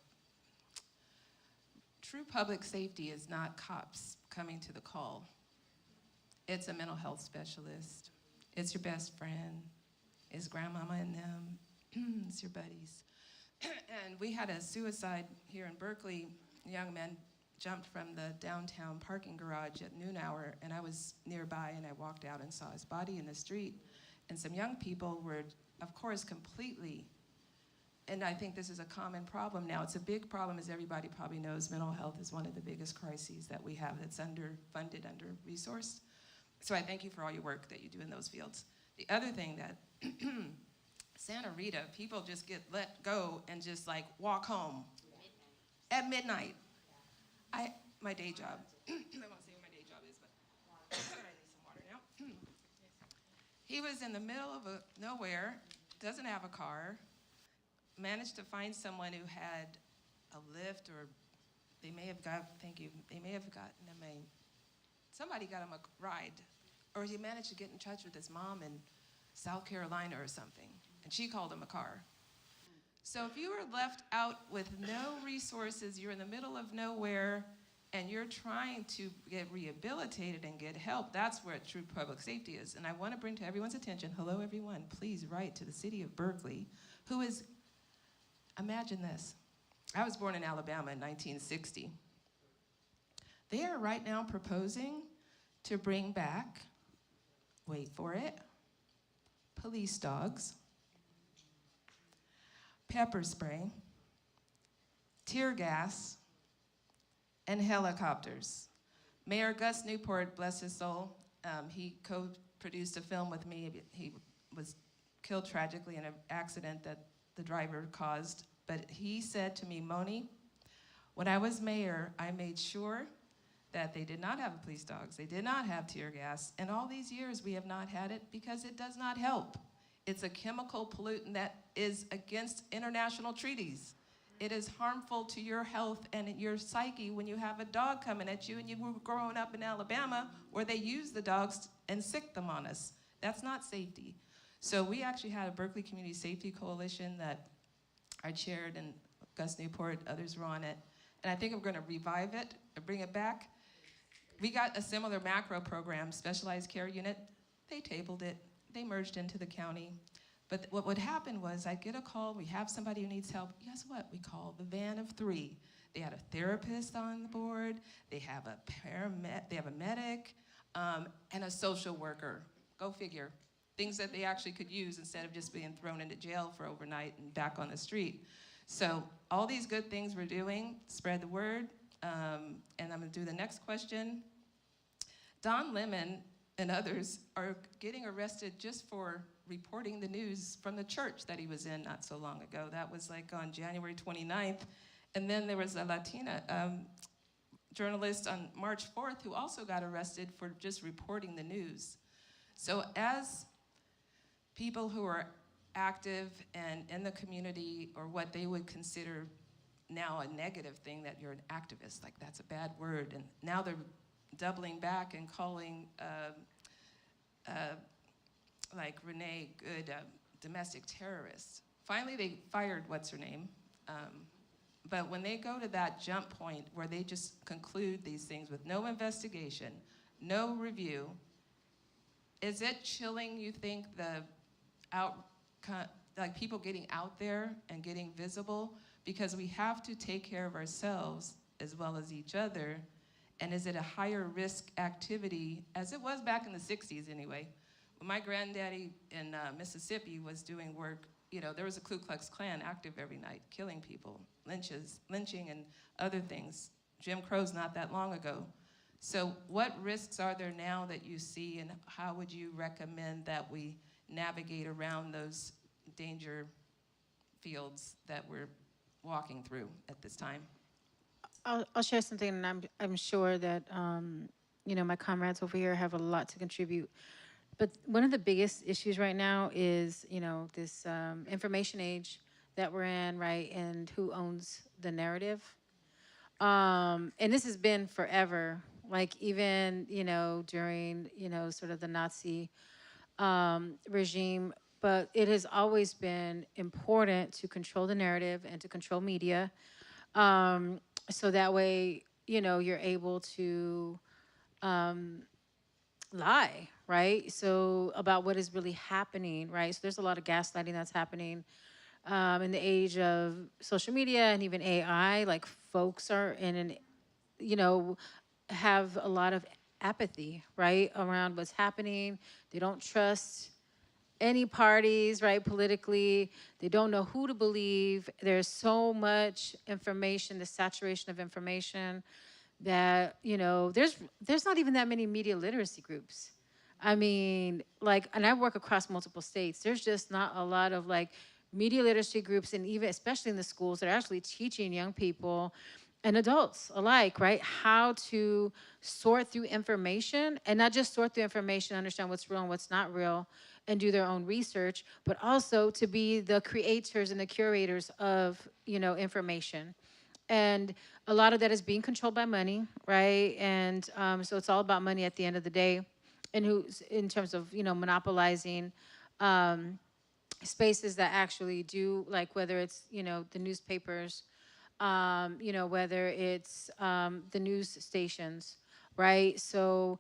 S5: true public safety is not cops coming to the call. It's a mental health specialist. It's your best friend. It's grandmama and them. It's your buddies. And we had a suicide here in Berkeley. A young man jumped from the downtown parking garage at noon hour, and I was nearby, and I walked out and saw his body in the street. And some young people were, of course, completely, and I think this is a common problem now. It's a big problem, as everybody probably knows. Mental health is one of the biggest crises that we have that's underfunded, under-resourced. So I thank you for all your work that you do in those fields. The other thing that Santa Rita, people just get let go and just like walk home at midnight. My day job, I won't say what my day job is, but I need some water now. He was in the middle of nowhere, doesn't have a car, managed to find someone who had a lift, or they may have gotten him somebody got him a ride, or he managed to get in touch with his mom in South Carolina or something, and she called him a car. So if you are left out with no resources, you're in the middle of nowhere, and you're trying to get rehabilitated and get help, that's where true public safety is. And I want to bring to everyone's attention, hello everyone, please write to the city of Berkeley, who is, imagine this, I was born in Alabama in 1960. They are right now proposing to bring back, wait for it, police dogs, pepper spray, tear gas, and helicopters. Mayor Gus Newport, bless his soul, he co-produced a film with me. He was killed tragically in an accident that the driver caused. But he said to me, Moni, when I was mayor, I made sure that they did not have police dogs. They did not have tear gas. And all these years we have not had it because it does not help. It's a chemical pollutant that is against international treaties. It is harmful to your health and your psyche when you have a dog coming at you, and you were growing up in Alabama where they use the dogs and sick them on us. That's not safety. So we actually had a Berkeley Community Safety Coalition that I chaired, and Gus Newport, others were on it. And I think I'm gonna revive it and bring it back. We got a similar macro program, specialized care unit. They tabled it, they merged into the county. But what would happen was I'd get a call, we have somebody who needs help. Guess what? We call the van of three. They had a therapist on the board, they have a they have a medic, and a social worker. Go figure. Things that they actually could use instead of just being thrown into jail for overnight and back on the street. So all these good things we're doing, spread the word, and I'm gonna do the next question. Don Lemon and others are getting arrested just for reporting the news from the church that he was in not so long ago. That was like on January 29th. And then there was a Latina journalist on March 4th who also got arrested for just reporting the news. So as people who are active and in the community, or what they would consider now a negative thing, that you're an activist, like that's a bad word, and now they're doubling back and calling like Renee Good domestic terrorists. Finally, they fired what's her name, but when they go to that jump point where they just conclude these things with no investigation, no review, is it chilling, you think, like people getting out there and getting visible? Because we have to take care of ourselves as well as each other. And is it a higher risk activity, as it was back in the 60s anyway? When my granddaddy in Mississippi was doing work, you know, there was a Ku Klux Klan active every night, killing people, lynching and other things. Jim Crow's not that long ago. So what risks are there now that you see, and how would you recommend that we navigate around those danger fields that we're walking through at this time?
S4: I'll share something, and I'm sure that you know, my comrades over here have a lot to contribute. But one of the biggest issues right now is, this information age that we're in, right? And who owns the narrative. And this has been forever, like even, during, sort of the Nazi regime. But it has always been important to control the narrative and to control media. So that way, you're able to lie, right? So about what is really happening, right? So there's a lot of gaslighting that's happening in the age of social media and even AI. Like folks are in an, have a lot of apathy, right, around what's happening. They don't trust any parties, right, politically. They don't know who to believe. There's so much information, the saturation of information that, there's not even that many media literacy groups. I mean, like, and I work across multiple states. There's just not a lot of like media literacy groups, and even especially in the schools that are actually teaching young people and adults alike, right, how to sort through information, and not just sort through information, understand what's real and what's not real, and do their own research, but also to be the creators and the curators of, information. And a lot of that is being controlled by money, right? And so it's all about money at the end of the day, and who's in terms of, monopolizing spaces that actually do, like whether it's, the newspapers, whether it's the news stations, right? So,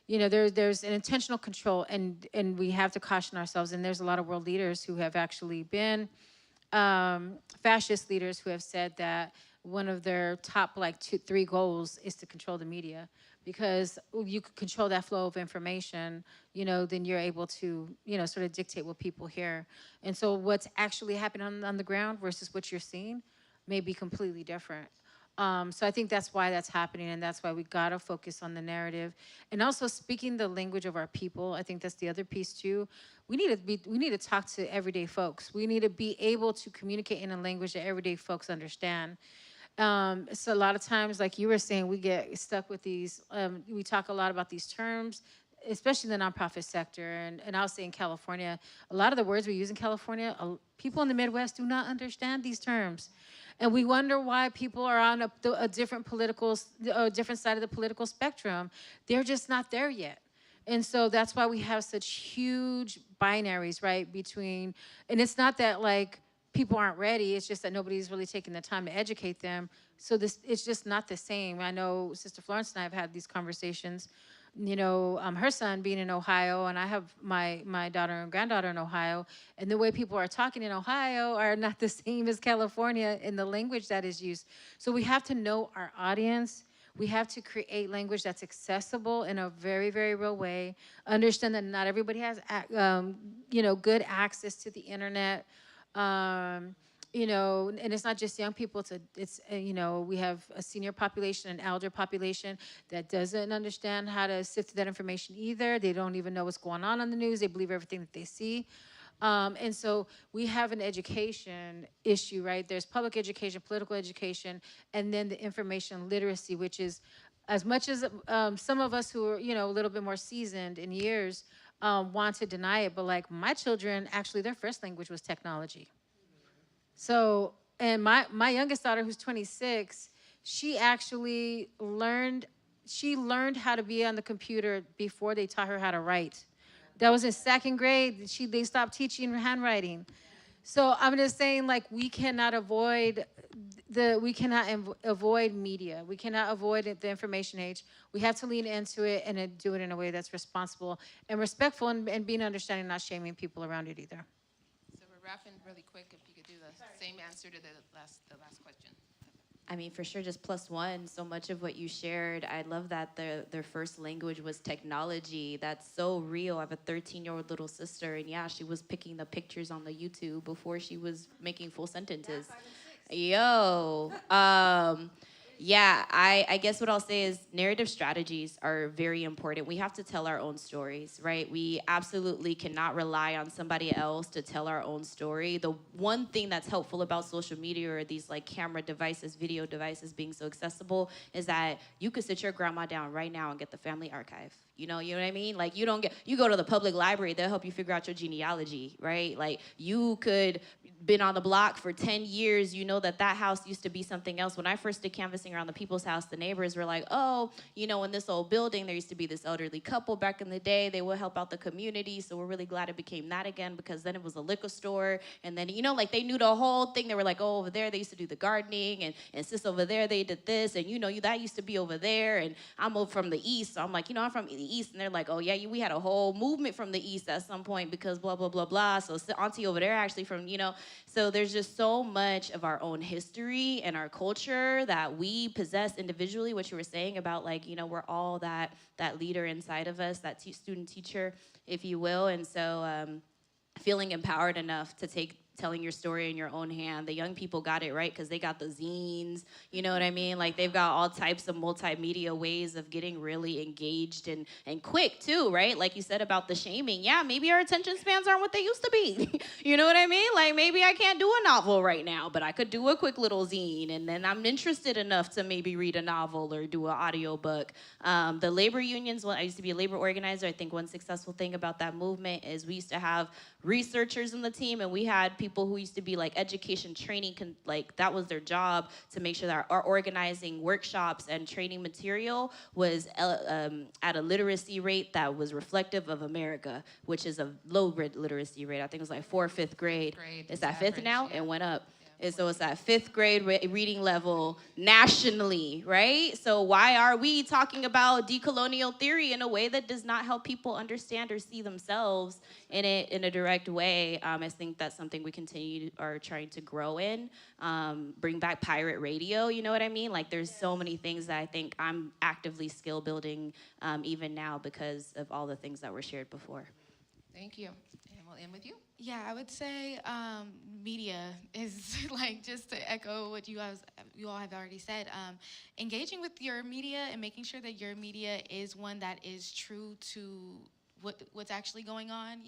S4: there's an intentional control, and we have to caution ourselves. And there's a lot of world leaders who have actually been fascist leaders who have said that one of their top like 3 goals is to control the media, because you could control that flow of information, then you're able to, sort of dictate what people hear. And so what's actually happening on the ground versus what you're seeing may be completely different. So I think that's why that's happening, and that's why we gotta focus on the narrative, and also speaking the language of our people. I think that's the other piece too. We need to talk to everyday folks. We need to be able to communicate in a language that everyday folks understand. So a lot of times, like you were saying, we get stuck with these. We talk a lot about these terms, especially in the nonprofit sector, and I'll say in California, a lot of the words we use in California, people in the Midwest do not understand these terms. And we wonder why people are on a different different side of the political spectrum. They're just not there yet. And so that's why we have such huge binaries, right, between, and it's not that like people aren't ready, it's just that nobody's really taking the time to educate them. So it's just not the same. I know Sister Florence and I have had these conversations, her son being in Ohio, and I have my daughter and granddaughter in Ohio, and the way people are talking in Ohio are not the same as California in the language that is used. So we have to know our audience. We have to create language that's accessible in a very, very real way. Understand that not everybody has, good access to the internet. And it's not just young people. We have a senior population, an elder population that doesn't understand how to sift through that information either. They don't even know what's going on the news. They believe everything that they see. And so we have an education issue, right? There's public education, political education, and then the information literacy, which is, as much as some of us who are, a little bit more seasoned in years want to deny it, but like my children, actually their first language was technology. So, and my youngest daughter, who's 26, she actually learned how to be on the computer before they taught her how to write. That was in 2nd grade. They stopped teaching handwriting. So I'm just saying, like, we cannot avoid media. We cannot avoid the information age. We have to lean into it and do it in a way that's responsible and respectful, and being understanding, not shaming people around it either.
S5: So we're wrapping really quick. If you could do the same answer to the last question.
S6: I mean, for sure, just +1. So much of what you shared, I love that their first language was technology. That's so real. I have a 13-year-old little sister, and yeah, she was picking the pictures on the YouTube before she was making full sentences. Yo, Yeah, I guess what I'll say is narrative strategies are very important. We have to tell our own stories, right? We absolutely cannot rely on somebody else to tell our own story. The one thing that's helpful about social media or these like camera devices, video devices being so accessible is that you could sit your grandma down right now and get the family archive. You know what I mean? Like you go to the public library, they'll help you figure out your genealogy, right? Like you could been on the block for 10 years, you know that house used to be something else. When I first did canvassing around the people's house, the neighbors were like, oh, in this old building, there used to be this elderly couple back in the day. They would help out the community. So we're really glad it became that again, because then it was a liquor store. And then, like they knew the whole thing. They were like, oh, over there, they used to do the gardening. And sis over there, they did this. And, that used to be over there. And I'm over from the East. So I'm like, I'm from the East. And they're like, oh, yeah, we had a whole movement from the East at some point because blah, blah, blah, blah. So auntie over there actually from, So there's just so much of our own history and our culture that we possess individually, what you were saying about like, we're all that leader inside of us, that student teacher, if you will. And so feeling empowered enough to take telling your story in your own hand. The young people got it right because they got the zines, you know what I mean? Like they've got all types of multimedia ways of getting really engaged and quick too, right? Like you said about the shaming. Yeah, maybe our attention spans aren't what they used to be. You know what I mean? Like maybe I can't do a novel right now, but I could do a quick little zine, and then I'm interested enough to maybe read a novel or do an audiobook. The labor unions, I used to be a labor organizer. I think one successful thing about that movement is we used to have researchers in the team, and we had people who used to be like education training, like that was their job, to make sure that our organizing workshops and training material was at a literacy rate that was reflective of America, which is a low literacy rate. I think it was like 4th or 5th grade. It's at 5th now. It went up. And so it's at 5th grade reading level nationally, right? So why are we talking about decolonial theory in a way that does not help people understand or see themselves in it in a direct way? I think that's something we are trying to grow in. Bring back pirate radio, you know what I mean? Like there's so many things that I think I'm actively skill building even now because of all the things that were shared before.
S9: Thank you. And we'll end with you.
S7: Yeah, I would say media is like, just to echo what you all have already said, engaging with your media and making sure that your media is one that is true to what's actually going on,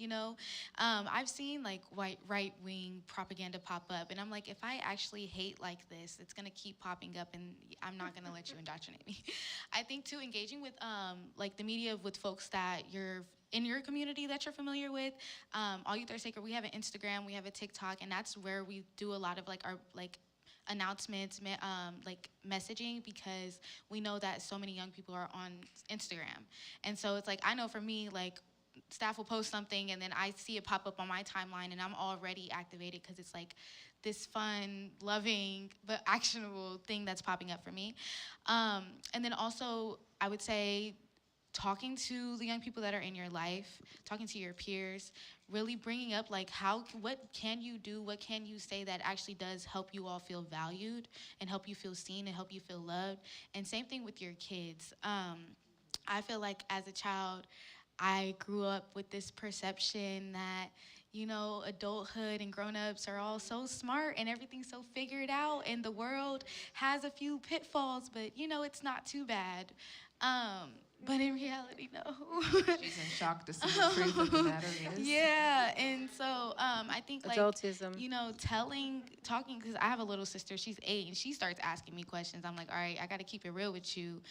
S7: I've seen like right-wing propaganda pop up, and I'm like, if I actually hate like this, it's gonna keep popping up, and I'm not gonna let you indoctrinate me. I think too, engaging with like the media with folks that you're in your community that you're familiar with. All Youth Are Sacred, we have an Instagram, we have a TikTok, and that's where we do a lot of like our like announcements, like messaging, because we know that so many young people are on Instagram. And so it's like, I know for me, like staff will post something and then I see it pop up on my timeline and I'm already activated because it's like this fun, loving, but actionable thing that's popping up for me. And then also, I would say, talking to the young people that are in your life, talking to your peers, really bringing up like what can you do, what can you say that actually does help you all feel valued and help you feel seen and help you feel loved. And same thing with your kids. I feel like as a child, I grew up with this perception that, adulthood and grown-ups are all so smart and everything's so figured out and the world has a few pitfalls, but it's not too bad. But in reality, no.
S9: She's in shock to see the truth of the matter is.
S7: Yeah, and so I think like,
S4: Adultism.
S7: talking, because I have a little sister, she's 8, and she starts asking me questions. I'm like, all right, I got to keep it real with you.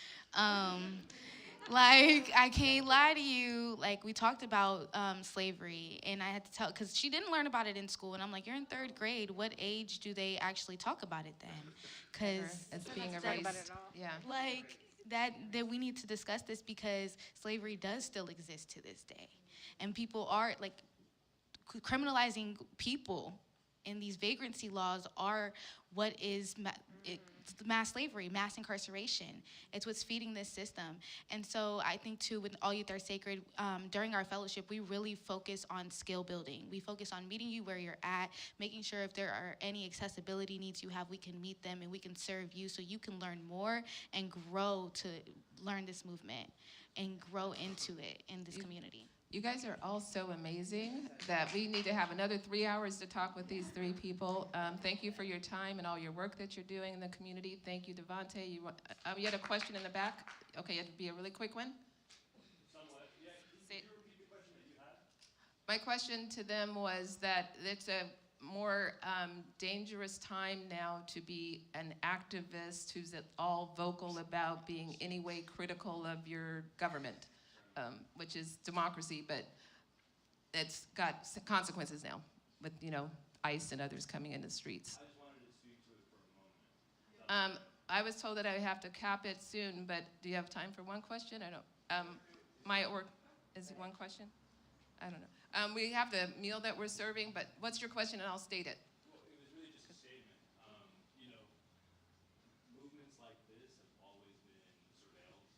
S7: Like, I can't lie to you. Like, we talked about slavery, and I had to tell, because she didn't learn about it in school, and I'm like, you're in 3rd grade. What age do they actually talk about it then? Because
S9: It's being erased. Yeah.
S7: like, that we need to discuss this, because slavery does still exist to this day. And people are, like, criminalizing people, and these vagrancy laws are what is mass slavery, mass incarceration. It's what's feeding this system. And so I think too, with All Youth Are Sacred, during our fellowship, we really focus on skill building. We focus on meeting you where you're at, making sure if there are any accessibility needs you have, we can meet them and we can serve you so you can learn more and grow to learn this movement and grow into it in this community.
S9: You guys are all so amazing that we need to have another 3 hours to talk with these three people. Thank you for your time and all your work that you're doing in the community. Thank you, Devante. You had a question in the back? Okay, it'd be a really quick one. Somewhat, yeah. Can you repeat the question that you had? My question to them was that it's a more dangerous time now to be an activist who's at all vocal about being any way critical of your government. Which is democracy, but it's got consequences now with, ICE and others coming in the streets. I just wanted to speak to it for a moment. I was told that I have to cap it soon, but do you have time for one question? I don't. Is it one question? I don't know. We have the meal that we're serving, but what's your question, and I'll state it.
S10: Well, it was really just a statement. Movements like this have always been surveilled.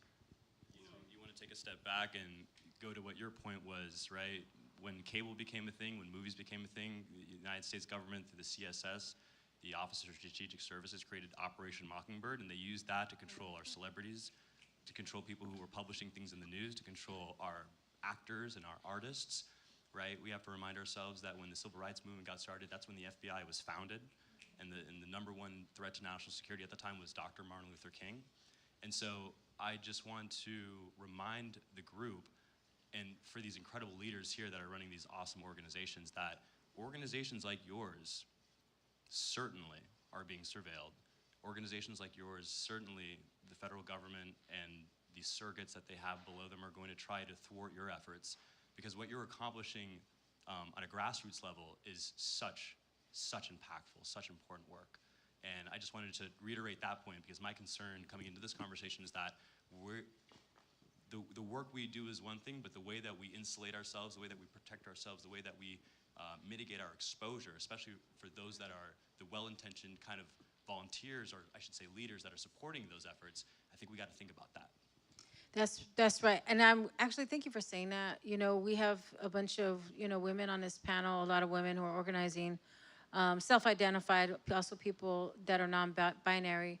S10: You want to take a step back and go to what your point was, right? When cable became a thing, when movies became a thing, the United States government through the CSS, the Office of Strategic Services, created Operation Mockingbird, and they used that to control our celebrities, to control people who were publishing things in the news, to control our actors and our artists, right? We have to remind ourselves that when the Civil Rights Movement got started, that's when the FBI was founded, and the number one threat to national security at the time was Dr. Martin Luther King. And so I just want to remind the group, and for these incredible leaders here that are running these awesome organizations, that organizations like yours certainly are being surveilled. Organizations like yours, certainly the federal government and the surrogates that they have below them are going to try to thwart your efforts, because what you're accomplishing on a grassroots level is such impactful, such important work. And I just wanted to reiterate that point, because my concern coming into this conversation is that the work we do is one thing, but the way that we insulate ourselves, the way that we protect ourselves, the way that we mitigate our exposure, especially for those that are the well-intentioned kind of volunteers, or I should say leaders that are supporting those efforts, I think we got to think about that.
S4: That's right. And I'm actually, thank you for saying that. We have a bunch of, women on this panel, a lot of women who are organizing, self-identified, also people that are non-binary.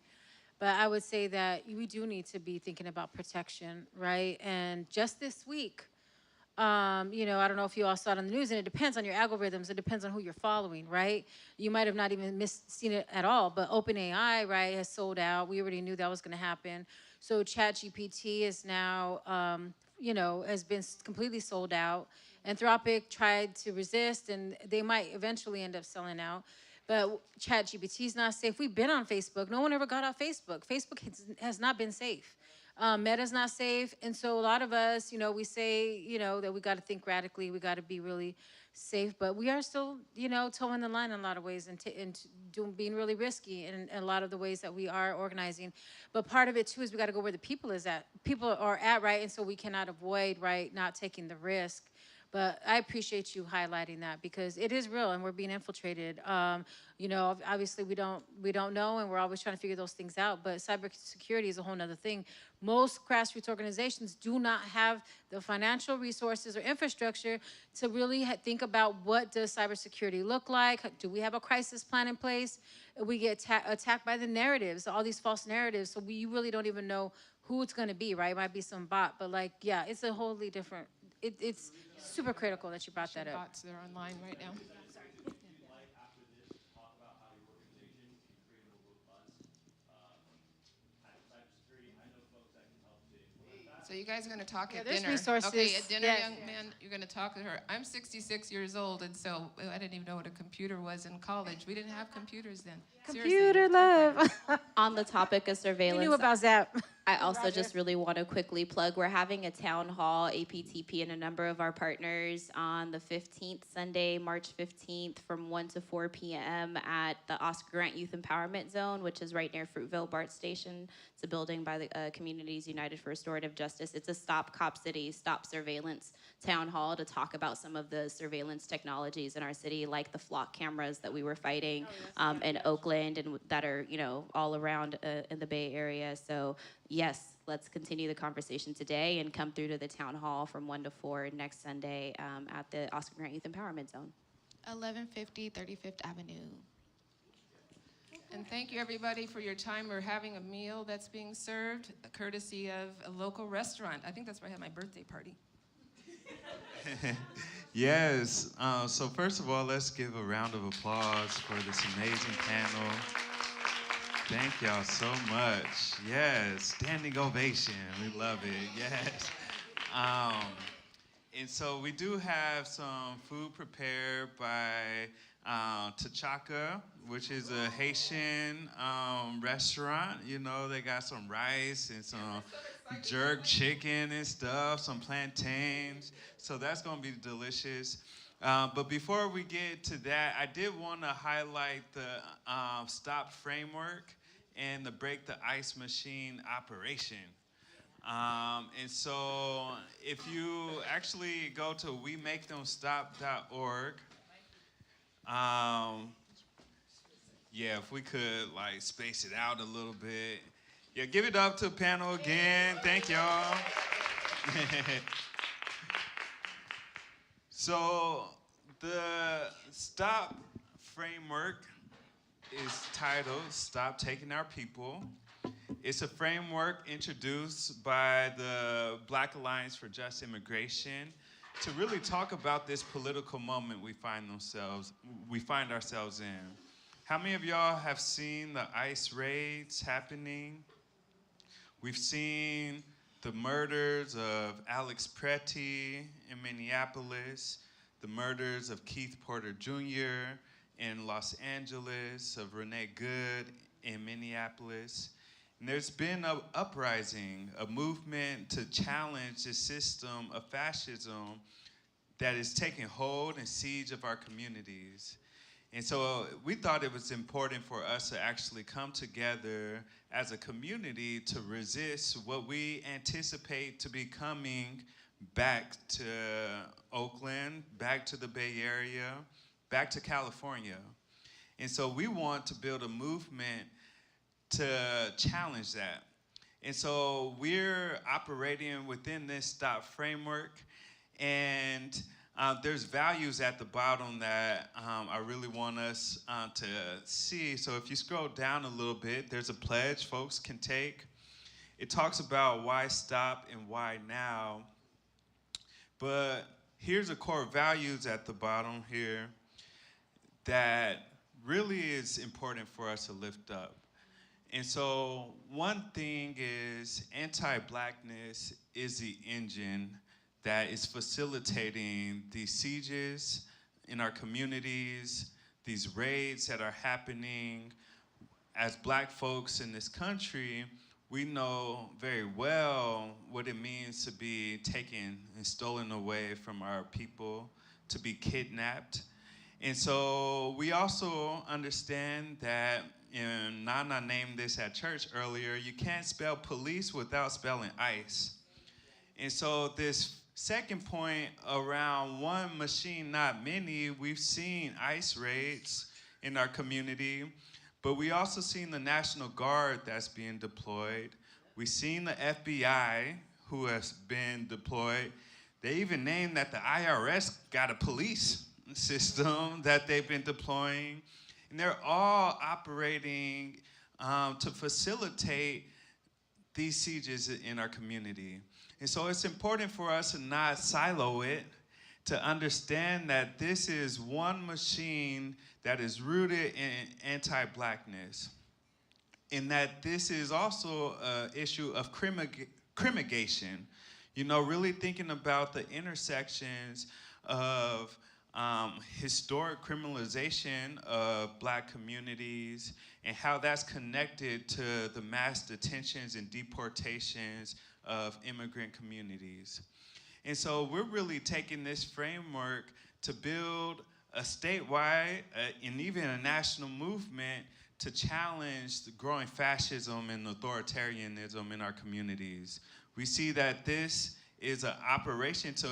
S4: But I would say that we do need to be thinking about protection, right? And just this week, I don't know if you all saw it on the news, and it depends on your algorithms. It depends on who you're following, right? You might have not even seen it at all, but OpenAI, right, has sold out. We already knew that was going to happen. So ChatGPT is now, has been completely sold out. Anthropic tried to resist, and they might eventually end up selling out. But ChatGPT is not safe. We've been on Facebook. No one ever got off Facebook. Facebook has not been safe. Meta's not safe. And so a lot of us, we say, that we got to think radically. We got to be really safe. But we are still, towing the line in a lot of ways and being really risky in a lot of the ways that we are organizing. But part of it, too, is we got to go where the people are at, right? And so we cannot avoid, right, not taking the risk. But I appreciate you highlighting that, because it is real and we're being infiltrated. Obviously we don't know, and we're always trying to figure those things out, but cybersecurity is a whole nother thing. Most grassroots organizations do not have the financial resources or infrastructure to really think about what does cybersecurity look like? Do we have a crisis plan in place? We get attacked by the narratives, all these false narratives, so you really don't even know who it's gonna be, right? It might be some bot, but it's a wholly different, it's super critical that you brought that up.
S9: Bots, they're online right now. So you guys are going to talk at
S4: there's
S9: dinner.
S4: resources.
S9: Okay, at dinner,
S4: Yes.
S9: young man, you're going to talk to her. I'm 66 years old, and so I didn't even know what a computer was in college. We didn't have computers then.
S4: Computer love.
S6: On the topic of
S4: We
S6: surveillance,
S4: knew about Zap.
S6: I also just really want to quickly plug, we're having a town hall, APTP, and a number of our partners on the 15th, Sunday, March 15th, from 1 to 4 p.m. at the Oscar Grant Youth Empowerment Zone, which is right near Fruitville BART Station. It's a building by the Communities United for Restorative Justice. It's a Stop Cop City, Stop Surveillance town hall to talk about some of the surveillance technologies in our city, like the flock cameras that we were fighting in Oakland and that are, all around in the Bay Area. So yes, let's continue the conversation today and come through to the town hall from 1 to 4 next Sunday at the Oscar Grant Youth Empowerment Zone.
S7: 1150 35th Avenue.
S9: And thank you, everybody, for your time. We're having a meal that's being served, courtesy of a local restaurant. I think that's where I had my birthday party.
S1: Yes. So first of all, let's give a round of applause for this amazing panel. Thank y'all so much. Yes, standing ovation. We love it. Yes. Um, and so we do have some food prepared by T'Chaka, which is a Haitian restaurant. You know, they got some rice and some jerk chicken and stuff, some plantains. So that's gonna be delicious. But before we get to that, I did want to highlight the STOP framework and the Break the Ice Machine operation. And so if you actually go to wemakethemstop.org, yeah, if we could like space it out a little bit. Yeah, give it up to the panel again. Thank y'all. So the STOP framework is titled Stop Taking Our People. It's a framework introduced by the Black Alliance for Just Immigration to really talk about this political moment we find ourselves in. How many of y'all have seen the ICE raids happening? We've seen the murders of Alex Pretty in Minneapolis, the murders of Keith Porter Jr. in Los Angeles, of Renee Good in Minneapolis. And there's been an uprising, a movement to challenge the system of fascism that is taking hold and siege of our communities. And so we thought it was important for us to actually come together as a community to resist what we anticipate to be coming back to Oakland, back to the Bay Area, back to California. And so we want to build a movement to challenge that. And so we're operating within this STOP framework, and there's values at the bottom that I really want us to see. So if you scroll down a little bit, there's a pledge folks can take. It talks about why stop and why now. But here's the core values at the bottom here that really is important for us to lift up. And so one thing is anti-Blackness is the engine that is facilitating these sieges in our communities, these raids that are happening. As Black folks in this country, we know very well what it means to be taken and stolen away from our people, to be kidnapped. And so we also understand that, and Nana named this at church earlier, you can't spell police without spelling ICE. And so this second point around one machine, not many, we've seen ICE raids in our community, but we also seen the National Guard that's being deployed. We've seen the FBI who has been deployed. They even named that the IRS got a police system that they've been deploying. And they're all operating to facilitate these sieges in our community. And so it's important for us to not silo it, to understand that this is one machine that is rooted in anti-Blackness, and that this is also an issue of crimigation. You know, really thinking about the intersections of historic criminalization of Black communities and how that's connected to the mass detentions and deportations of immigrant communities. And so we're really taking this framework to build a statewide and even a national movement to challenge the growing fascism and authoritarianism in our communities. We see that this is an operation to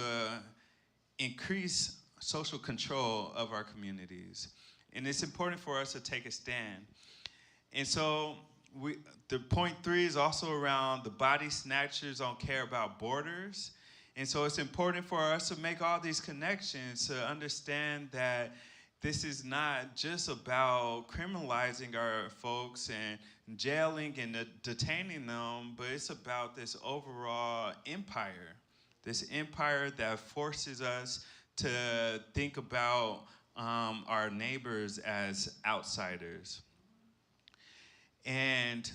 S1: increase social control of our communities. And it's important for us to take a stand. And so the point 3 is also around the body snatchers don't care about borders. And so it's important for us to make all these connections to understand that this is not just about criminalizing our folks and jailing and detaining them, but it's about this overall empire this empire that forces us to think about our neighbors as outsiders. And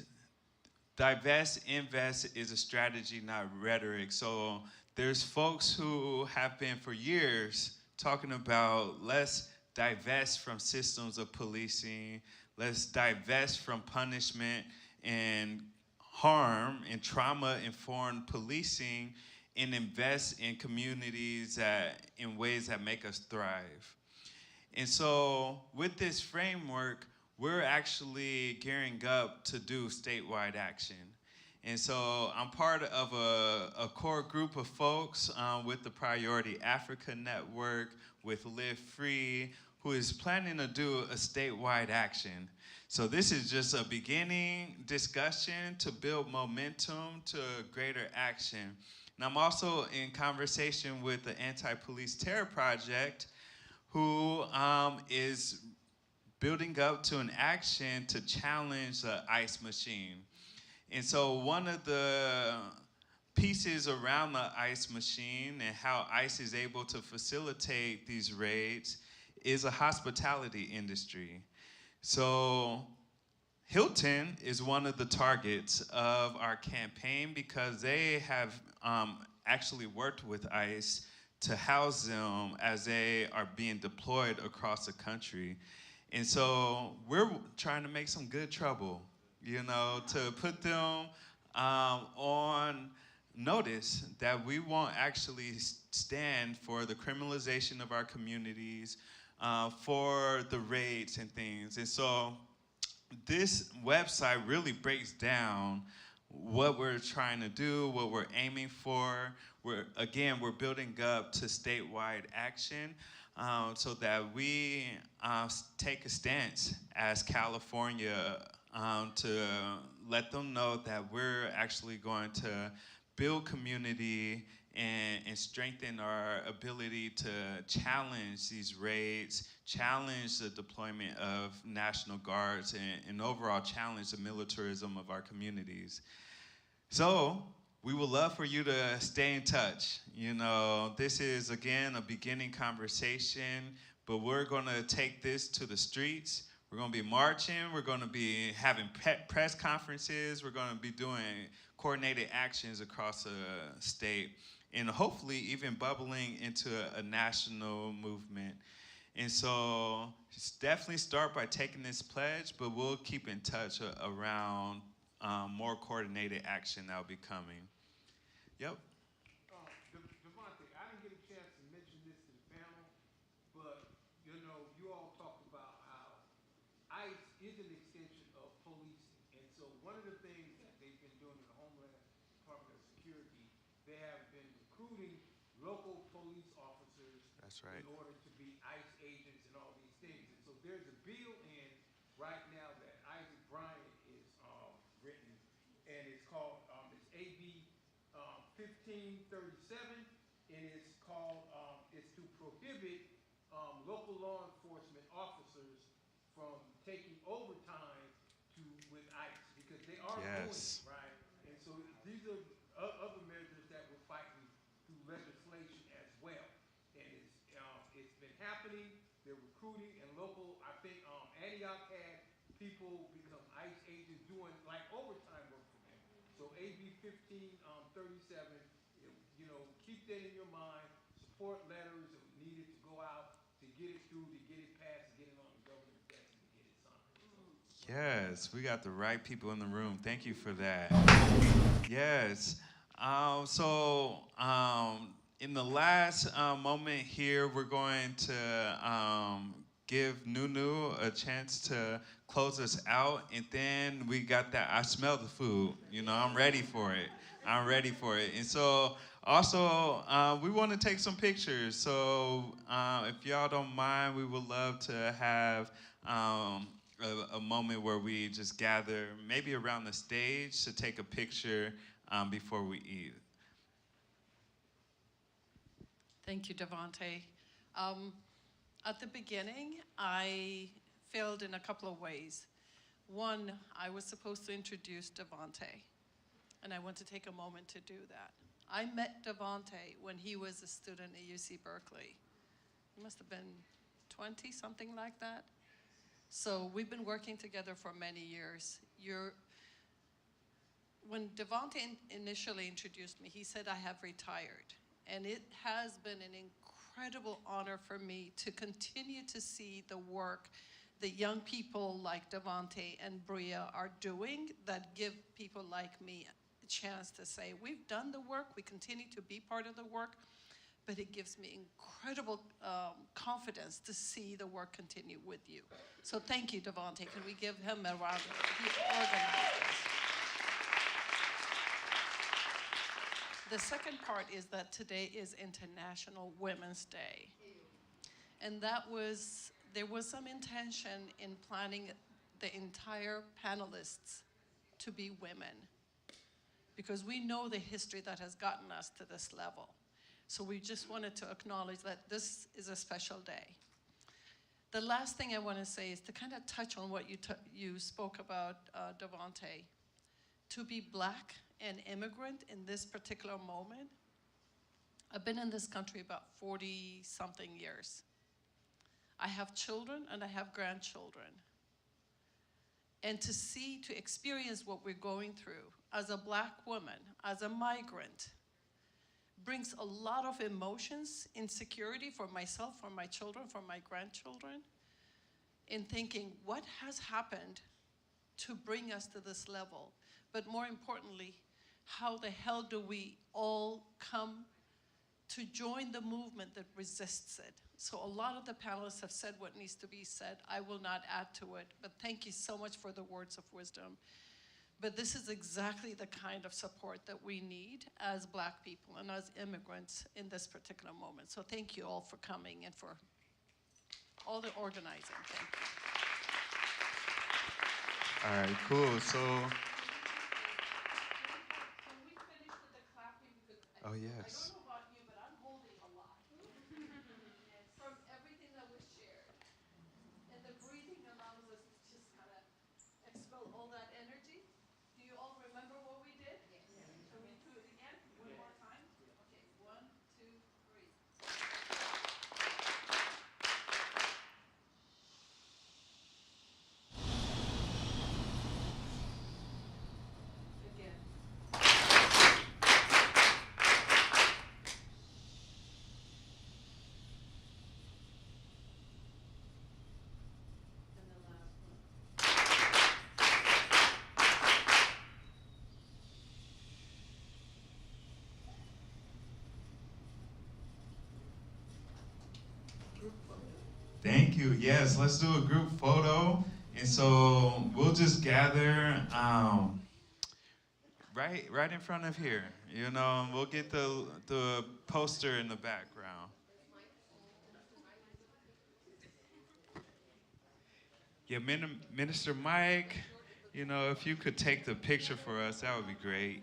S1: divest, invest is a strategy, not rhetoric. So there's folks who have been for years talking about let's divest from systems of policing, let's divest from punishment and harm and trauma-informed policing and invest in communities in ways that make us thrive. And so with this framework, we're actually gearing up to do statewide action. And so I'm part of a core group of folks with the Priority Africa Network, with LIVEFREE, who is planning to do a statewide action. So this is just a beginning discussion to build momentum to greater action. And I'm also in conversation with the Anti-Police Terror Project, who is building up to an action to challenge the ICE machine. And so one of the pieces around the ICE machine and how ICE is able to facilitate these raids is a hospitality industry. So Hilton is one of the targets of our campaign because they have actually worked with ICE to house them as they are being deployed across the country. And so we're trying to make some good trouble, you know, to put them on notice that we won't actually stand for the criminalization of our communities, for the raids and things. And so this website really breaks down what we're trying to do, what we're aiming for. We're building up to statewide action so that we take a stance as California to let them know that we're actually going to build community and strengthen our ability to challenge these raids, challenge the deployment of National Guards, and overall challenge the militarism of our communities. So we would love for you to stay in touch. You know, this is, again, a beginning conversation, but we're gonna take this to the streets. We're gonna be marching, we're gonna be having press conferences, we're gonna be doing coordinated actions across the state, and hopefully even bubbling into a national movement. And so just definitely start by taking this pledge, but we'll keep in touch around more coordinated action that'll be coming. Yep.
S11: Devontae, I didn't get a chance to mention this to the panel, but you know, you all talked about how ICE is an extension of policing. And so one of the things that they've been doing in the Homeland Department of Security, they have been recruiting local police officers in order to be ICE agents and all these things. And so there's a bill in right now that Isaac Bryant is written, and it's called, it's AB 1537, and it's called, it's to prohibit local law enforcement officers from taking overtime with ICE, because they are doing it, right? And so these are other measures that we're fighting through legislation as well. And it's been happening. They're recruiting, and local, I think Antioch had people become ICE agents doing like overtime work for them. So AB 1537, you know, keep that in your mind. Support letters that needed to go out to get it through, to get it passed, to get it on the governor's desk, and to get it signed.
S1: Yes, we got the right people in the room. Thank you for that. Yes. In the last moment here, we're going to give Nunu a chance to close us out. And then we got that, I smell the food. You know, I'm ready for it. I'm ready for it. And so also, we want to take some pictures. So if y'all don't mind, we would love to have a moment where we just gather, maybe around the stage, to take a picture before we eat.
S2: Thank you, Devontae. At the beginning, I failed in a couple of ways. One, I was supposed to introduce Devontae, and I want to take a moment to do that. I met Devontae when he was a student at UC Berkeley. He must have been 20, something like that. So we've been working together for many years. When Devontae initially introduced me, he said, I have retired. And it has been an incredible honor for me to continue to see the work that young people like Devontae and Bria are doing that give people like me a chance to say, we've done the work, we continue to be part of the work, but it gives me incredible confidence to see the work continue with you. So thank you, Devontae. Can we give him a round of applause? He organized this. The second part is that today is International Women's Day. And there was some intention in planning the entire panelists to be women, because we know the history that has gotten us to this level. So we just wanted to acknowledge that this is a special day. The last thing I want to say is to kind of touch on what you spoke about, Devontae. To be Black and immigrant in this particular moment, I've been in this country about 40-something years. I have children and I have grandchildren. And to experience what we're going through as a Black woman, as a migrant, brings a lot of emotions, insecurity for myself, for my children, for my grandchildren, in thinking, what has happened to bring us to this level? But more importantly, how the hell do we all come to join the movement that resists it? So a lot of the panelists have said what needs to be said. I will not add to it, but thank you so much for the words of wisdom. But this is exactly the kind of support that we need as Black people and as immigrants in this particular moment. So thank you all for coming and for all the organizing. Thank you.
S1: All right, cool. So,
S2: Can we finish with the clapping? Because
S1: oh
S2: I
S1: yes.
S2: don't know about you, but I'm holding a lot from everything that was shared. And the breathing allows us to just kind of expel all that energy. Do you all remember what we did? Yes. Can we do it again? One more time? Okay, 1, 2, 3. Again. And the last one. Group photo.
S1: Thank you. Yes, let's do a group photo. And so we'll just gather right in front of here. You know, we'll get the poster in the background. Yeah, Minister Mike, you know, if you could take the picture for us, that would be great.